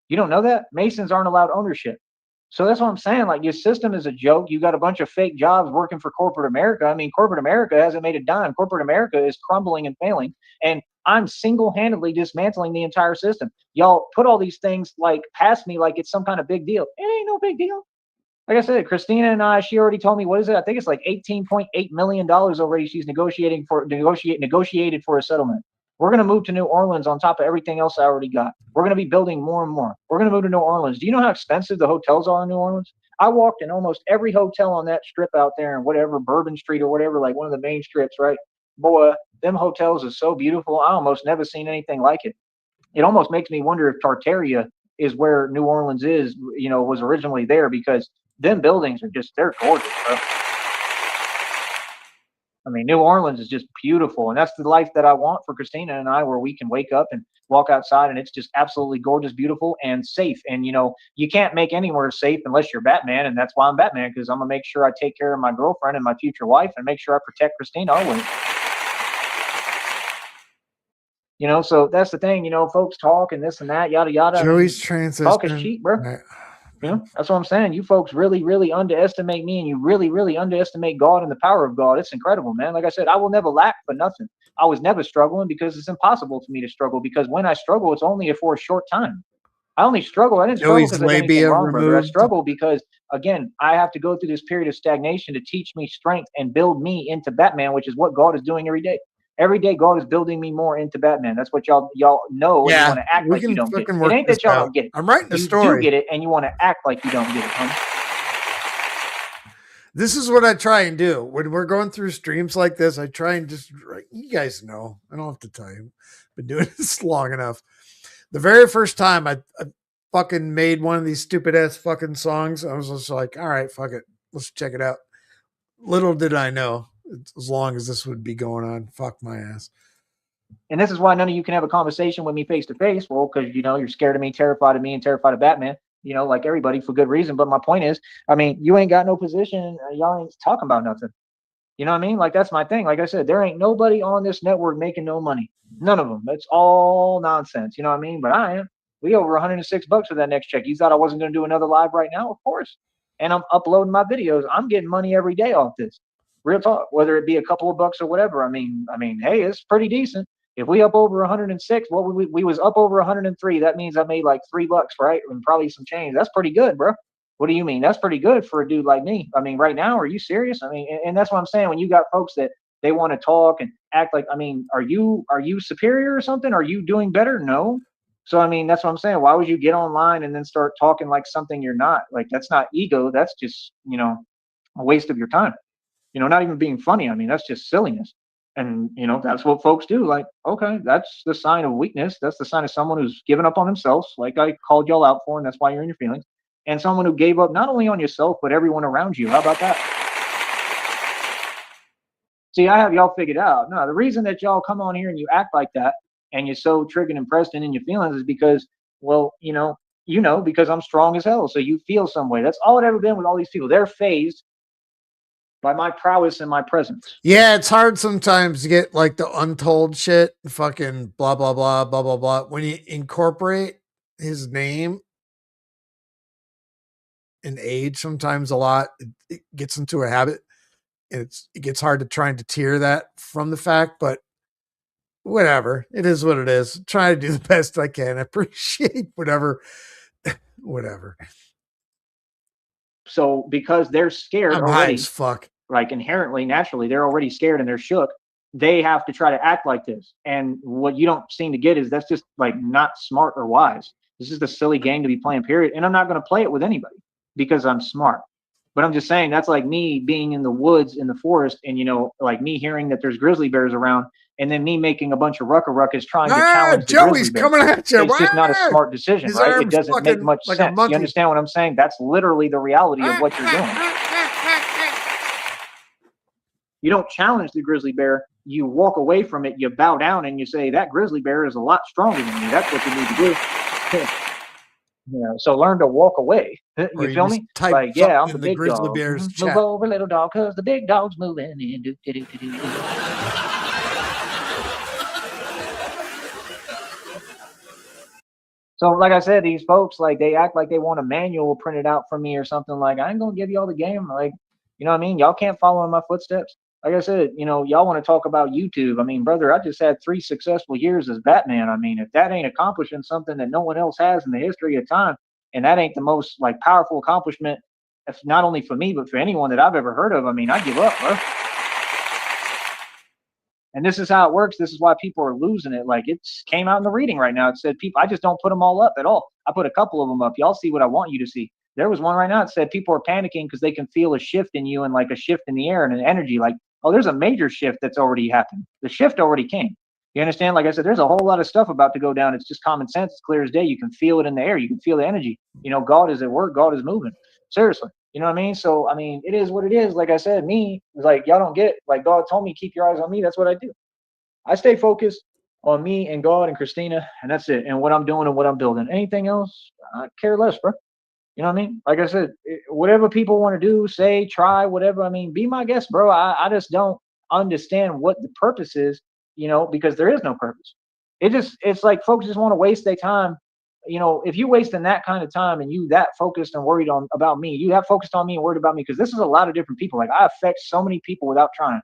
You don't know that? Masons aren't allowed ownership. So that's what I'm saying. Like, your system is a joke. You got a bunch of fake jobs working for corporate America. I mean, corporate America hasn't made a dime. Corporate America is crumbling and failing. And I'm single-handedly dismantling the entire system. Y'all put all these things like past me like it's some kind of big deal. It ain't no big deal. Like I said, Christina and I, she already told me, what is it? I think it's like $18.8 million already she's negotiated for a settlement. We're going to move to New Orleans on top of everything else I already got. We're going to be building more and more. We're going to move to New Orleans. Do you know how expensive the hotels are in New Orleans? I walked in almost every hotel on that strip out there and whatever, Bourbon Street or whatever, like one of the main strips, right? Boy, them hotels are so beautiful. I almost never seen anything like it. It almost makes me wonder if Tartaria is where New Orleans is, was originally there, because them buildings are just, they're gorgeous, bro. I mean, New Orleans is just beautiful. And that's the life that I want for Christina and I, where we can wake up and walk outside and it's just absolutely gorgeous, beautiful, and safe. And, you can't make anywhere safe unless you're Batman. And that's why I'm Batman, because I'm going to make sure I take care of my girlfriend and my future wife and make sure I protect Christina always. So that's the thing, folks talk and this and that, yada, yada. Joey's transition. Talk is cheap, bro. That's what I'm saying. You folks really, really underestimate me, and you really, really underestimate God and the power of God. It's incredible, man. Like I said, I will never lack for nothing. I was never struggling because it's impossible for me to struggle, because when I struggle, it's only for a short time. I only struggle. I didn't struggle because I did anything wrong, brother. I struggle because, again, I have to go through this period of stagnation to teach me strength and build me into Batman, which is what God is doing every day. Every day, God is building me more into Batman. That's what y'all know. Yeah, and you want to act like you don't get it. It ain't that y'all don't get it. I'm writing a story. You do get it, and you want to act like you don't get it, homie. This is what I try and do when we're going through streams like this. I try and just, you guys know, I don't have to tell you. I've been doing this long enough. The very first time I fucking made one of these stupid ass fucking songs, I was just like, all right, fuck it. Let's check it out. Little did I know, as long as this would be going on, fuck my ass. And this is why none of you can have a conversation with me face to face. Well, because, you're scared of me, terrified of me, and terrified of Batman. you know, like everybody for good reason. But my point is, I mean, you ain't got no position. Y'all ain't talking about nothing. You know what I mean? Like, that's my thing. Like I said, there ain't nobody on this network making no money. None of them. It's all nonsense. You know what I mean? But I am. We over $106 for that next check. You thought I wasn't going to do another live right now? Of course. And I'm uploading my videos. I'm getting money every day off this. Real talk. Whether it be a couple of bucks or whatever. I mean, hey, it's pretty decent. If we up over 106, well, we was up over 103. That means I made like $3, right? And probably some change. That's pretty good, bro. What do you mean? That's pretty good for a dude like me. I mean, right now, are you serious? I mean, and that's what I'm saying. When you got folks that they want to talk and act like, I mean, are you superior or something? Are you doing better? No. So, I mean, that's what I'm saying. Why would you get online and then start talking like something you're not? Like, that's not ego. That's just, you know, a waste of your time. You know, not even being funny. I mean, that's just silliness. And, you know, that's what folks do. Like, okay, that's the sign of weakness. That's the sign of someone who's given up on themselves, like I called y'all out for, and that's why you're in your feelings. And someone who gave up not only on yourself, but everyone around you. How about that? See, I have y'all figured out. No, the reason that y'all come on here and you act like that and you're so triggered and pressed and in your feelings is because, well, because I'm strong as hell. So you feel some way. That's all it ever been with all these people. They're phased by my prowess and my presence. Yeah, it's hard sometimes to get like the untold shit, fucking blah, blah, blah, blah, blah, blah. When you incorporate his name and age, sometimes a lot, it gets into a habit. And it gets hard to try and deter that from the fact, but whatever. It is what it is. Try to do the best I can. I appreciate whatever. So because they're scared I'm already, high as fuck. Like inherently, naturally, they're already scared and they're shook. They have to try to act like this. And what you don't seem to get is that's just like not smart or wise. This is a silly game to be playing, period. And I'm not going to play it with anybody because I'm smart. But I'm just saying that's like me being in the woods in the forest and, you know, like me hearing that there's grizzly bears around and then me making a bunch of ruckus trying to challenge the Joey's grizzly bear. coming at you. It's just not a smart decision, His right? It arm's doesn't make much like a sense. monkey. You understand what I'm saying? That's literally the reality of what you're doing. You don't challenge the grizzly bear. You walk away from it. You bow down and you say, that grizzly bear is a lot stronger than me. That's what you need to do. Yeah, so learn to walk away. You feel me? Like, yeah, I'm the big grizzly dog. bear's Move over, little dog, because the big dog's moving. So, like I said, these folks, like, they act like they want a manual printed out for me or something. Like, I ain't gonna give y'all the game. Like, you know what I mean? Y'all can't follow in my footsteps. Like I said, you know, y'all want to talk about YouTube. I mean, brother, I just had 3 successful years as Batman. I mean, if that ain't accomplishing something that no one else has in the history of time, and that ain't the most like powerful accomplishment, if not only for me but for anyone that I've ever heard of, I mean, I give up, bro. And this is how it works. This is why people are losing it. Like, it came out in the reading right now. It said people, I just don't put them all up at all. I put a couple of them up. Y'all see what I want you to see. There was one right now that said people are panicking because they can feel a shift in you and like a shift in the air and an energy. Like, oh, there's a major shift that's already happened. The shift already came. You understand? Like I said, there's a whole lot of stuff about to go down. It's just common sense. It's clear as day. You can feel it in the air. You can feel the energy. You know, God is at work. God is moving. Seriously. You know what I mean? So, I mean, it is what it is. Like I said, me, like, y'all don't get, like, God told me, keep your eyes on me. That's what I do. I stay focused on me and God and Christina, and that's it. And what I'm doing and what I'm building. Anything else, I care less, bro. You know what I mean? Like I said, whatever people want to do, say, try, whatever. I mean, be my guest, bro. I just don't understand what the purpose is, you know, because there is no purpose. It's like folks just want to waste their time. You know, if you're wasting that kind of time and you that focused and worried about me, you have focused on me and worried about me, because this is a lot of different people. Like, I affect so many people without trying.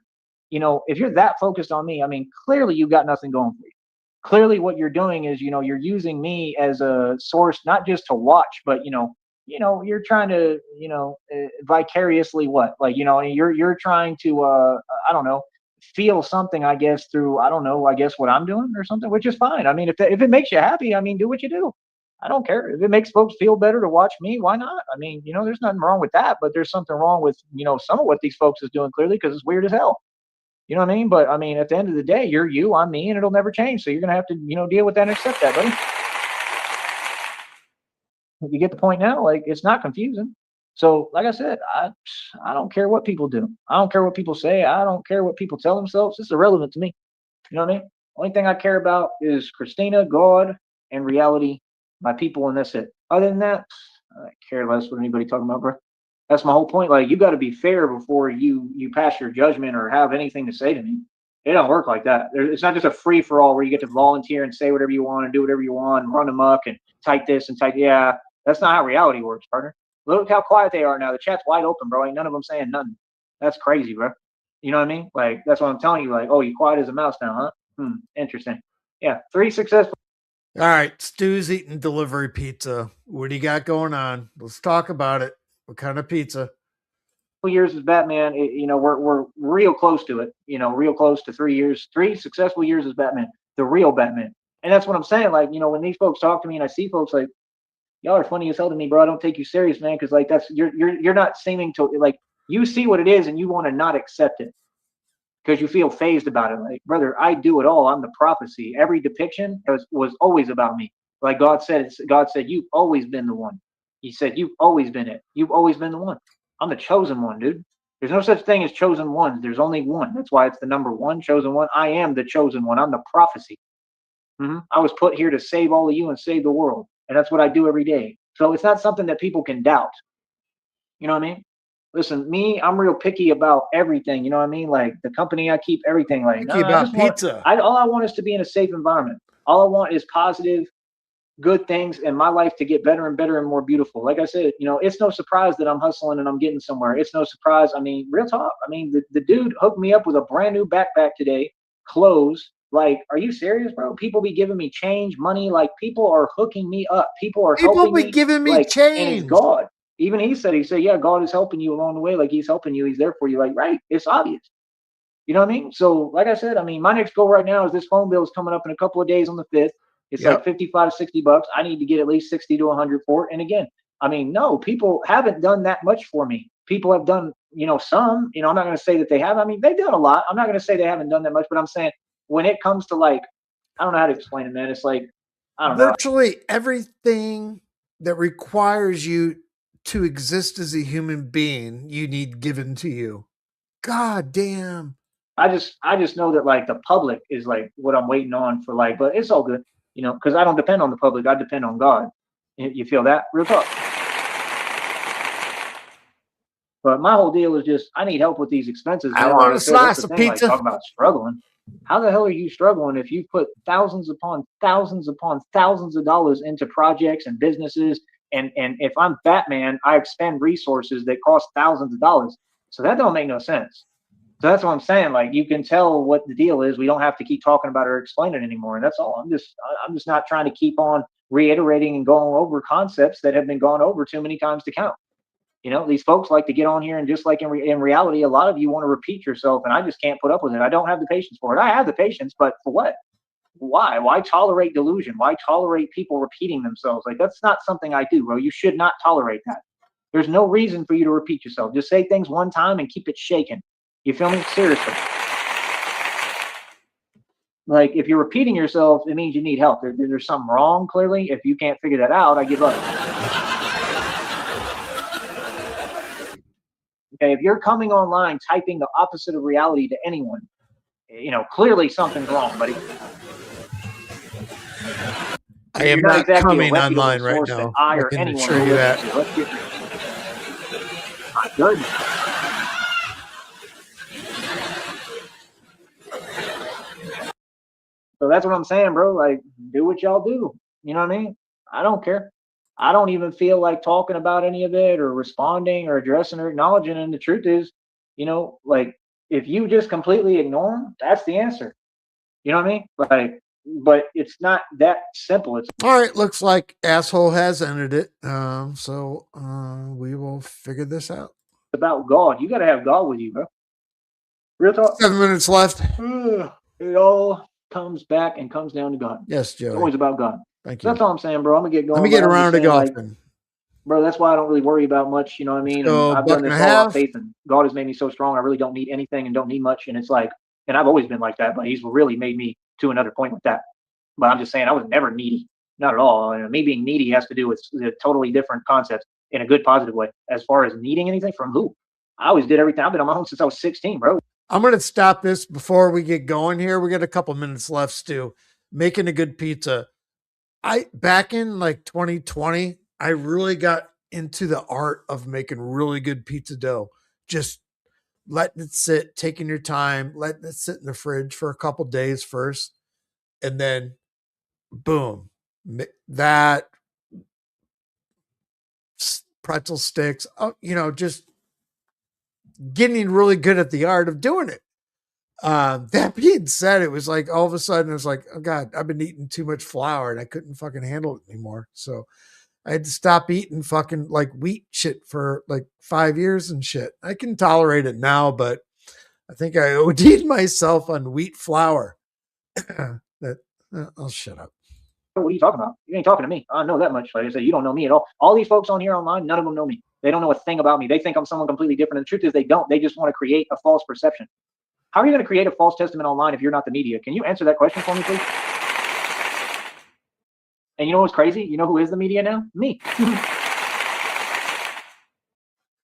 You know, if you're that focused on me, I mean, clearly you got nothing going for you. Clearly what you're doing is, you know, you're using me as a source, not just to watch, but, you're trying to, vicariously what? Like, you're trying to, I don't know, feel something, I guess, through, I don't know, I guess what I'm doing or something, which is fine. I mean, if it makes you happy, I mean, do what you do. I don't care. If it makes folks feel better to watch me, why not? I mean, there's nothing wrong with that, but there's something wrong with, some of what these folks is doing, clearly, because it's weird as hell. You know what I mean? But I mean, at the end of the day, you're you, I'm me, and it'll never change. So you're gonna have to, deal with that and accept that, buddy. You get the point now? Like, it's not confusing. So, like I said, I don't care what people do. I don't care what people say. I don't care what people tell themselves. It's irrelevant to me. You know what I mean? Only thing I care about is Christina, God, and reality, my people, and that's it. Other than that, I care less what anybody talking about, bro. That's my whole point. Like, you got to be fair before you pass your judgment or have anything to say to me. It don't work like that. It's not just a free for all where you get to volunteer and say whatever you want and do whatever you want and run amok and type this and type. Yeah, that's not how reality works, partner. Look how quiet they are now. The chat's wide open, bro. Ain't none of them saying nothing. That's crazy, bro. You know what I mean? Like, that's what I'm telling you. Like, oh, you quiet as a mouse now, huh? Interesting. Yeah, 3 successful. All right, Stu's eating delivery pizza. What do you got going on? Let's talk about it. What kind of pizza? Years as Batman, we're real close to it. Real close to 3 years, 3 successful years as Batman, the real Batman. And that's what I'm saying. Like, when these folks talk to me and I see folks like, y'all are funny as hell to me, bro. I don't take you serious, man, because like that's you're not seeming to like you see what it is and you want to not accept it because you feel phased about it. Like, brother, I do it all. I'm the prophecy. Every depiction was always about me. Like God said, you've always been the one. He said, you've always been it. You've always been the one. I'm the chosen one, dude. There's no such thing as chosen ones. There's only one. That's why it's the number one, chosen one. I am the chosen one. I'm the prophecy. I was put here to save all of you and save the world. And that's what I do every day. So it's not something that people can doubt. You know what I mean? Listen, me, I'm real picky about everything. You know what I mean? Like the company I keep, everything. Like, picky about pizza. All I want is to be in a safe environment. All I want is positive, good things in my life to get better and better and more beautiful. Like I said, it's no surprise that I'm hustling and I'm getting somewhere. It's no surprise. I mean, real talk. I mean, the dude hooked me up with a brand new backpack today, clothes. Like, are you serious, bro? People be giving me change, money. Like, people are hooking me up. People are helping me. People be giving me like, change. And it's God. Even he said, yeah, God is helping you along the way. Like, he's helping you. He's there for you. Like, right. It's obvious. You know what I mean? So, like I said, I mean, my next goal right now is this phone bill is coming up in a couple of days on the 5th. It's like 55, 60 bucks. I need to get at least 60 to 100 for it. And again, I mean, no, people haven't done that much for me. People have done, some, I'm not going to say that they have. I mean, they've done a lot. I'm not going to say they haven't done that much, but I'm saying when it comes to like, I don't know how to explain it, man. It's like, I don't know. Virtually everything that requires you to exist as a human being, you need given to you. God damn. I just know that like the public is like what I'm waiting on for, like, but it's all good, because I don't depend on the public. I depend on God. You feel that? Real talk. But my whole deal is just I need help with these expenses. I want a slice of pizza. Like, talking about struggling. How the hell are you struggling if you put thousands upon thousands upon thousands of dollars into projects and businesses? And if I'm Batman, I expend resources that cost thousands of dollars. So that don't make no sense. So that's what I'm saying. Like, you can tell what the deal is. We don't have to keep talking about it or explain it anymore. And that's all. I'm just not trying to keep on reiterating and going over concepts that have been gone over too many times to count. These folks like to get on here and just like in reality, a lot of you want to repeat yourself, and I just can't put up with it. I don't have the patience for it. I have the patience, but for what? Why? Why tolerate delusion? Why tolerate people repeating themselves? Like, that's not something I do, bro. You should not tolerate that. There's no reason for you to repeat yourself. Just say things one time and keep it shaking. You feel me? Seriously. Like, if you're repeating yourself, it means you need help. There's something wrong, clearly. If you can't figure that out, I give up. Okay, if you're coming online typing the opposite of reality to anyone, clearly something's wrong, buddy. I am not coming online right now. I can assure you that. My goodness. So that's what I'm saying, bro. Like, do what y'all do. You know what I mean? I don't care. I don't even feel like talking about any of it or responding or addressing or acknowledging. And the truth is, like, if you just completely ignore them, that's the answer. You know what I mean? Like, but it's not that simple. It's all right. Looks like asshole has ended it. So we will figure this out. It's about God. You got to have God with you, bro. Real talk. 7 minutes left. It all comes back and comes down to God. Yes, Joe. It's always about God. Thank you. That's all I'm saying, bro. I'm gonna get going. Let me get around to golfing. Like, bro, that's why I don't really worry about much. You know what I mean? And I've done this all out faith, and God has made me so strong. I really don't need anything and don't need much. And it's like, and I've always been like that, but He's really made me to another point with that. But I'm just saying, I was never needy, not at all. And me being needy has to do with a totally different concept in a good, positive way. As far as needing anything from who? I always did everything. I've been on my own since I was 16, bro. I'm going to stop this before we get going here. We got a couple minutes left, Stu. Making a good pizza. Back in like 2020, I really got into the art of making really good pizza dough. Just letting it sit, taking your time, letting it sit in the fridge for a couple days first, and then boom, that pretzel sticks. Oh, just getting really good at the art of doing it. That being said, it was like all of a sudden it was like, oh God, I've been eating too much flour and I couldn't fucking handle it anymore. So I had to stop eating fucking like wheat shit for like 5 years and shit. I can tolerate it now, but I think I OD'd myself on wheat flour. that I'll shut up. What are you talking about? You ain't talking to me. I know that much. Like I said, you don't know me at all. All these folks on here online, none of them know me. They don't know a thing about me. They think I'm someone completely different. And the truth is they don't. They just want to create a false perception. How are you going to create a false testament online if you're not the media? Can you answer that question for me, please? And you know what's crazy? You know who is the media now? Me.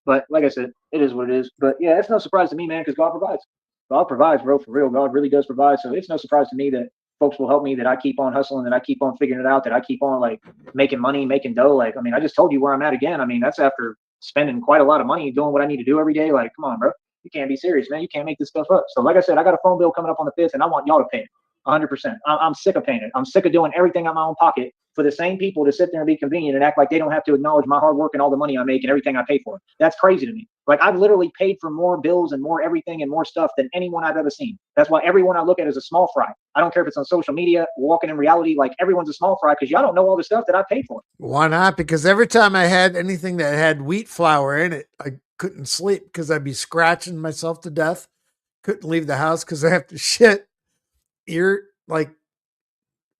But like I said, it is what it is. But yeah, it's no surprise to me, man, because God provides. God provides, bro, for real. God really does provide. So it's no surprise to me that folks will help me, that I keep on hustling, that I keep on figuring it out, that I keep on like making money, making dough. Like, I mean, I just told you where I'm at again. I mean, that's after spending quite a lot of money doing what I need to do every day. Like, come on, bro. You can't be serious, man. You can't make this stuff up. So like I said, I got a phone bill coming up on the 5th and I want y'all to pay it 100%. I'm sick of paying it. I'm sick of doing everything out of my own pocket for the same people to sit there and be convenient and act like they don't have to acknowledge my hard work and all the money I make and everything I pay for. That's crazy to me. Like, I've literally paid for more bills and more everything and more stuff than anyone I've ever seen. That's why everyone I look at is a small fry. I don't care if it's on social media, walking in reality, like everyone's a small fry because y'all don't know all the stuff that I paid for. Why not? Because every time I had anything that had wheat flour in it, I couldn't sleep because I'd be scratching myself to death. Couldn't leave the house because I have to shit. Like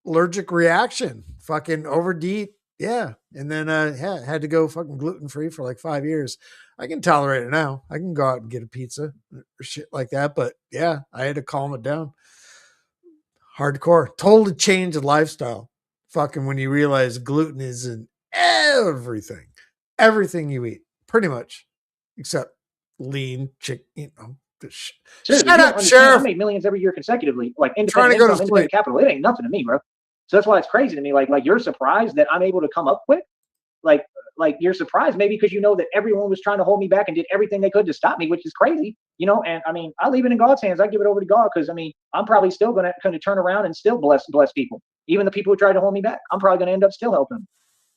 allergic reaction, fucking overeat. Yeah. And then had to go fucking gluten-free for like 5 years. I can tolerate it now. I can go out and get a pizza or shit like that. But yeah, I had to calm it down. Hardcore. Total change of lifestyle. Fucking when you realize gluten is in everything. Everything you eat. Pretty much. Except lean chicken, Shut up, Sheriff. I made millions every year consecutively, like independent income, independent capital. It ain't nothing to me, bro. So that's why it's crazy to me. Like you're surprised that I'm able to come up quick. Like you're surprised maybe because you know that everyone was trying to hold me back and did everything they could to stop me, which is crazy, And I mean, I leave it in God's hands. I give it over to God because I mean, I'm probably still gonna turn around and still bless people. Even the people who tried to hold me back, I'm probably gonna end up still helping them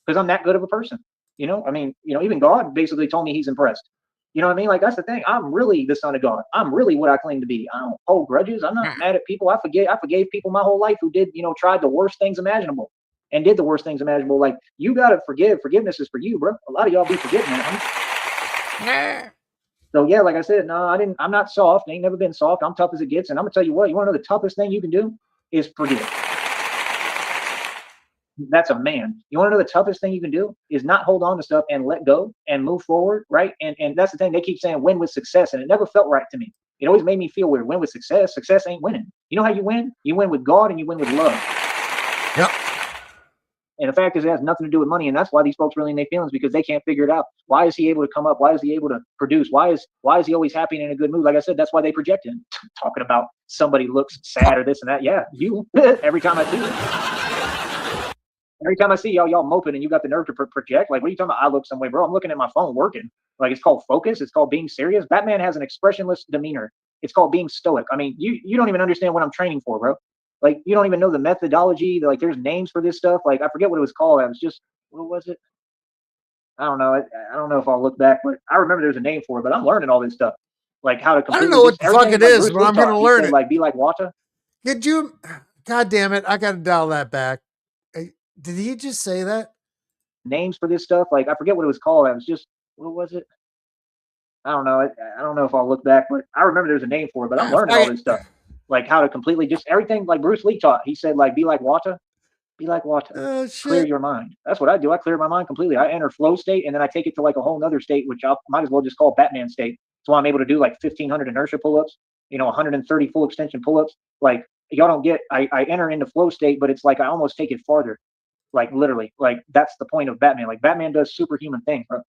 because I'm that good of a person. I mean, even God basically told me He's impressed. You know what I mean? Like, that's the thing. I'm really the son of God. I'm really what I claim to be. I don't hold grudges. I'm not mad at people. I forgave people my whole life who did, tried the worst things imaginable and did the worst things imaginable. Like, you got to forgive. Forgiveness is for you, bro. A lot of y'all be forgetting that. So, yeah, like I said, no, I'm not soft. I ain't never been soft. I'm tough as it gets. And I'm going to tell you what, you want to know the toughest thing you can do is forgive. That's a man. You want to know the toughest thing you can do is not hold on to stuff and let go and move forward, right? And that's the thing. They keep saying win with success, and it never felt right to me. It always made me feel weird. Win with success. Success ain't winning. You know how you win? You win with God and you win with love. Yep. And the fact is, it has nothing to do with money, and that's why these folks really in their feelings, because they can't figure it out. Why is he able to come up? Why is he able to produce? Why is he always happy and in a good mood? Like I said, that's why they project him. Talking about somebody looks sad or this and that. Yeah, you. Every time I see it. Every time I see y'all moping and you got the nerve to project, like, what are you talking about? I look some way, bro. I'm looking at my phone working. Like, it's called focus. It's called being serious. Batman has an expressionless demeanor. It's called being stoic. I mean, you don't even understand what I'm training for, bro. Like, you don't even know the methodology. Like, there's names for this stuff. Like, I forget what it was called. I was just, what was it? I don't know. I don't know if I'll look back, but I remember there's a name for it. But I'm learning all this stuff, like how to completely. I don't know what the fuck it is, but I'm going to learn it. Like, be like water. Did you? God damn it! I got to dial that back. Did he just say that? Names for this stuff, like I forget what it was called. I was just, what was it? I don't know. I don't know if I'll look back, but I remember there's a name for it. But I'm learning all this stuff, like how to completely just everything. Like Bruce Lee taught. He said, like, be like water. Be like water. Clear your mind. That's what I do. I clear my mind completely. I enter flow state, and then I take it to like a whole nother state, which I might as well just call Batman state. So I'm able to do like 1,500 inertia pull-ups, 130 full extension pull-ups. Like, y'all don't get. I enter into flow state, but it's like I almost take it farther. Like, literally, like that's the point of Batman. Like, Batman does superhuman things, bro.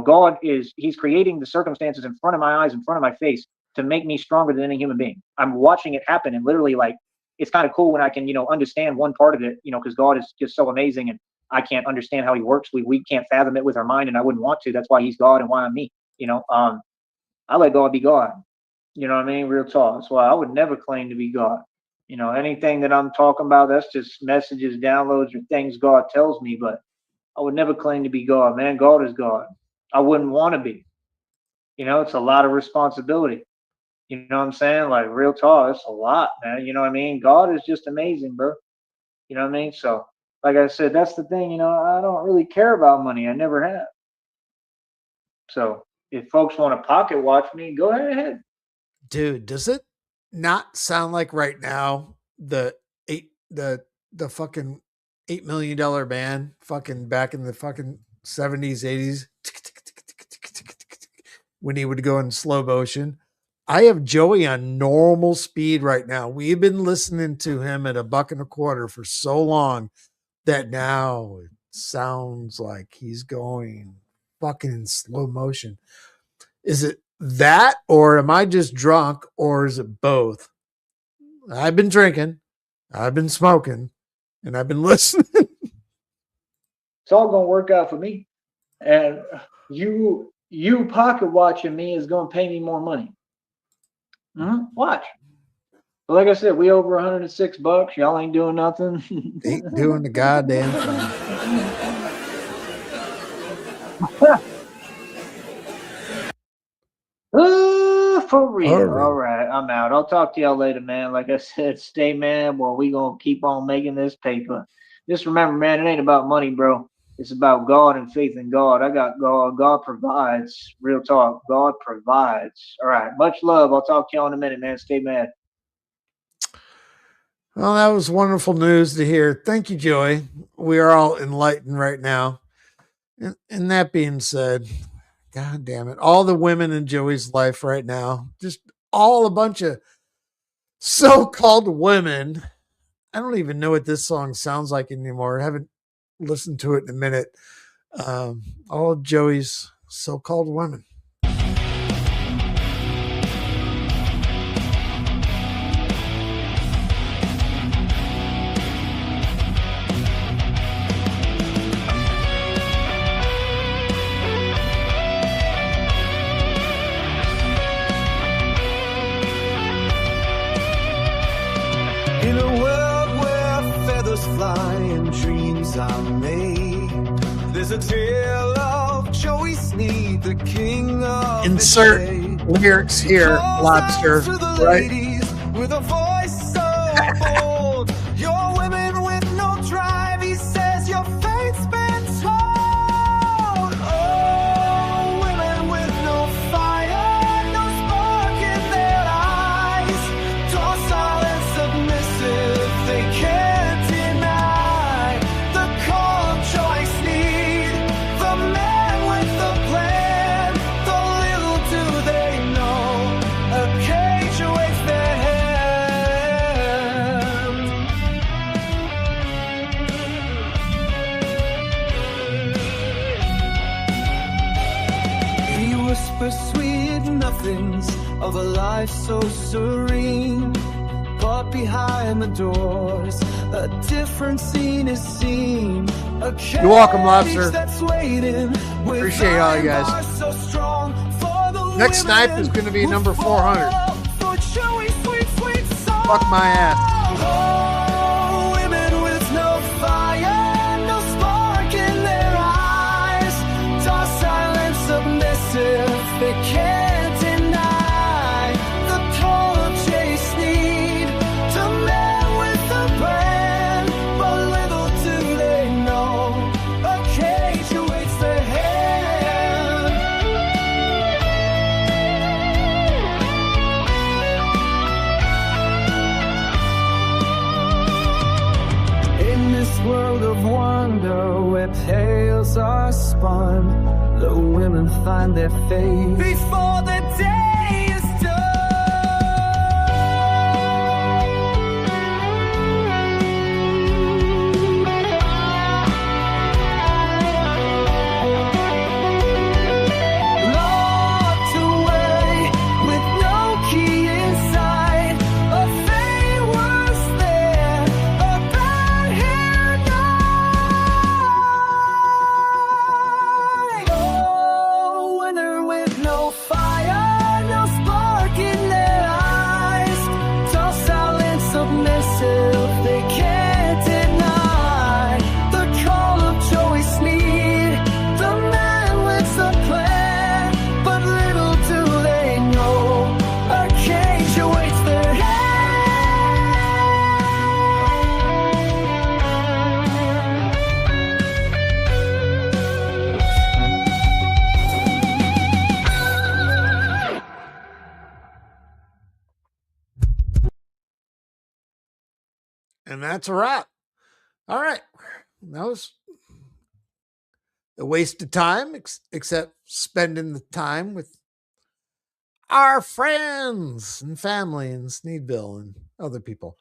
God he's creating the circumstances in front of my eyes, in front of my face, to make me stronger than any human being. I'm watching it happen, and literally, like, it's kind of cool when I can, understand one part of it, because God is just so amazing. And I can't understand how he works. We can't fathom it with our mind, and I wouldn't want to. That's why he's God and why I'm me. I let God be God. You know what I mean? Real talk. That's why I would never claim to be God. Anything that I'm talking about, that's just messages, downloads, or things God tells me, but I would never claim to be God, man. God is God. I wouldn't want to be. It's a lot of responsibility. You know what I'm saying? Like, real talk, it's a lot, man. You know what I mean? God is just amazing, bro. You know what I mean? So, like I said, that's the thing. I don't really care about money. I never have. So, if folks want to pocket watch me, go ahead. Dude, does it not sound like right now the fucking $8 million band fucking back in the fucking 70s, 80s when he would go in slow motion? I have Joey on normal speed right now. We've been listening to him at $1.25 for so long that now it sounds like he's going fucking in slow motion. Is it that, or am I just drunk, or is it both? I've been drinking, I've been smoking, and I've been listening. It's all gonna work out for me, and you pocket watching me is gonna pay me more money. Watch. But like I said, we over $106. Y'all ain't doing nothing. Ain't doing the goddamn thing. For real. All right, I'm out. I'll talk to y'all later, man. Like I said, stay mad while we gonna keep on making this paper. Just remember, man, it ain't about money, bro. It's about God and faith in God. I got God. God provides. Real talk. God provides. All right. Much love. I'll talk to y'all in a minute, man. Stay mad. Well, that was wonderful news to hear. Thank you, Joey. We are all enlightened right now. And that being said, God damn it. All the women in Joey's life right now, just all a bunch of so-called women. I don't even know what this song sounds like anymore. I haven't listened to it in a minute. All of Joey's so-called women. In a world where feathers fly and dreams are made, there's a tale of Joey Sneed, the king of Insert lyrics here, Lobster. Right? With a voice so bold, you're women with no drive. He says your fate's been told. Oh, women with no fire, no spark in their eyes, docile and submissive, they can't deny the call of Joey Sneed, the man with the plan. The little do they know, a cage awaits their hand. He whispers sweet nothings of a life so serene, but behind the doors a different scene is seen. You're welcome, Lobster. Appreciate all you guys. Next Snipe is going to be number 400. Fuck my ass. Oh, women with no fire, no spark in their eyes, docile and submissive, they can't deny the call of Joey Sneed, to men with a brand. But little do they know, a cage awaits their hand. In this world of wonder where tales are spun, the women find their fate before the day is done. Locked away with no key inside, a fate was there, a bad hair And that's a wrap. All right. That was a waste of time, except spending the time with our friends and family in Sneedville and other people.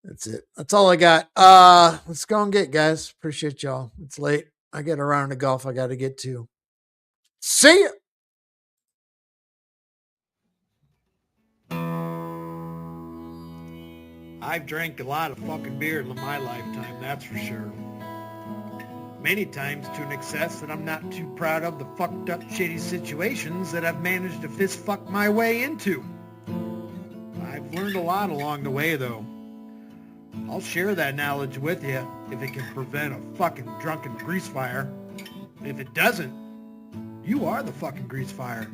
That's it. That's all I got. Let's go and get, guys. Appreciate y'all. It's late. I got a round of golf I got to get to. See ya. I've drank a lot of fucking beer in my lifetime, that's for sure. Many times to an excess that I'm not too proud of the fucked up shitty situations that I've managed to fist fuck my way into. I've learned a lot along the way, though. I'll share that knowledge with you if it can prevent a fucking drunken grease fire. If it doesn't, you are the fucking grease fire.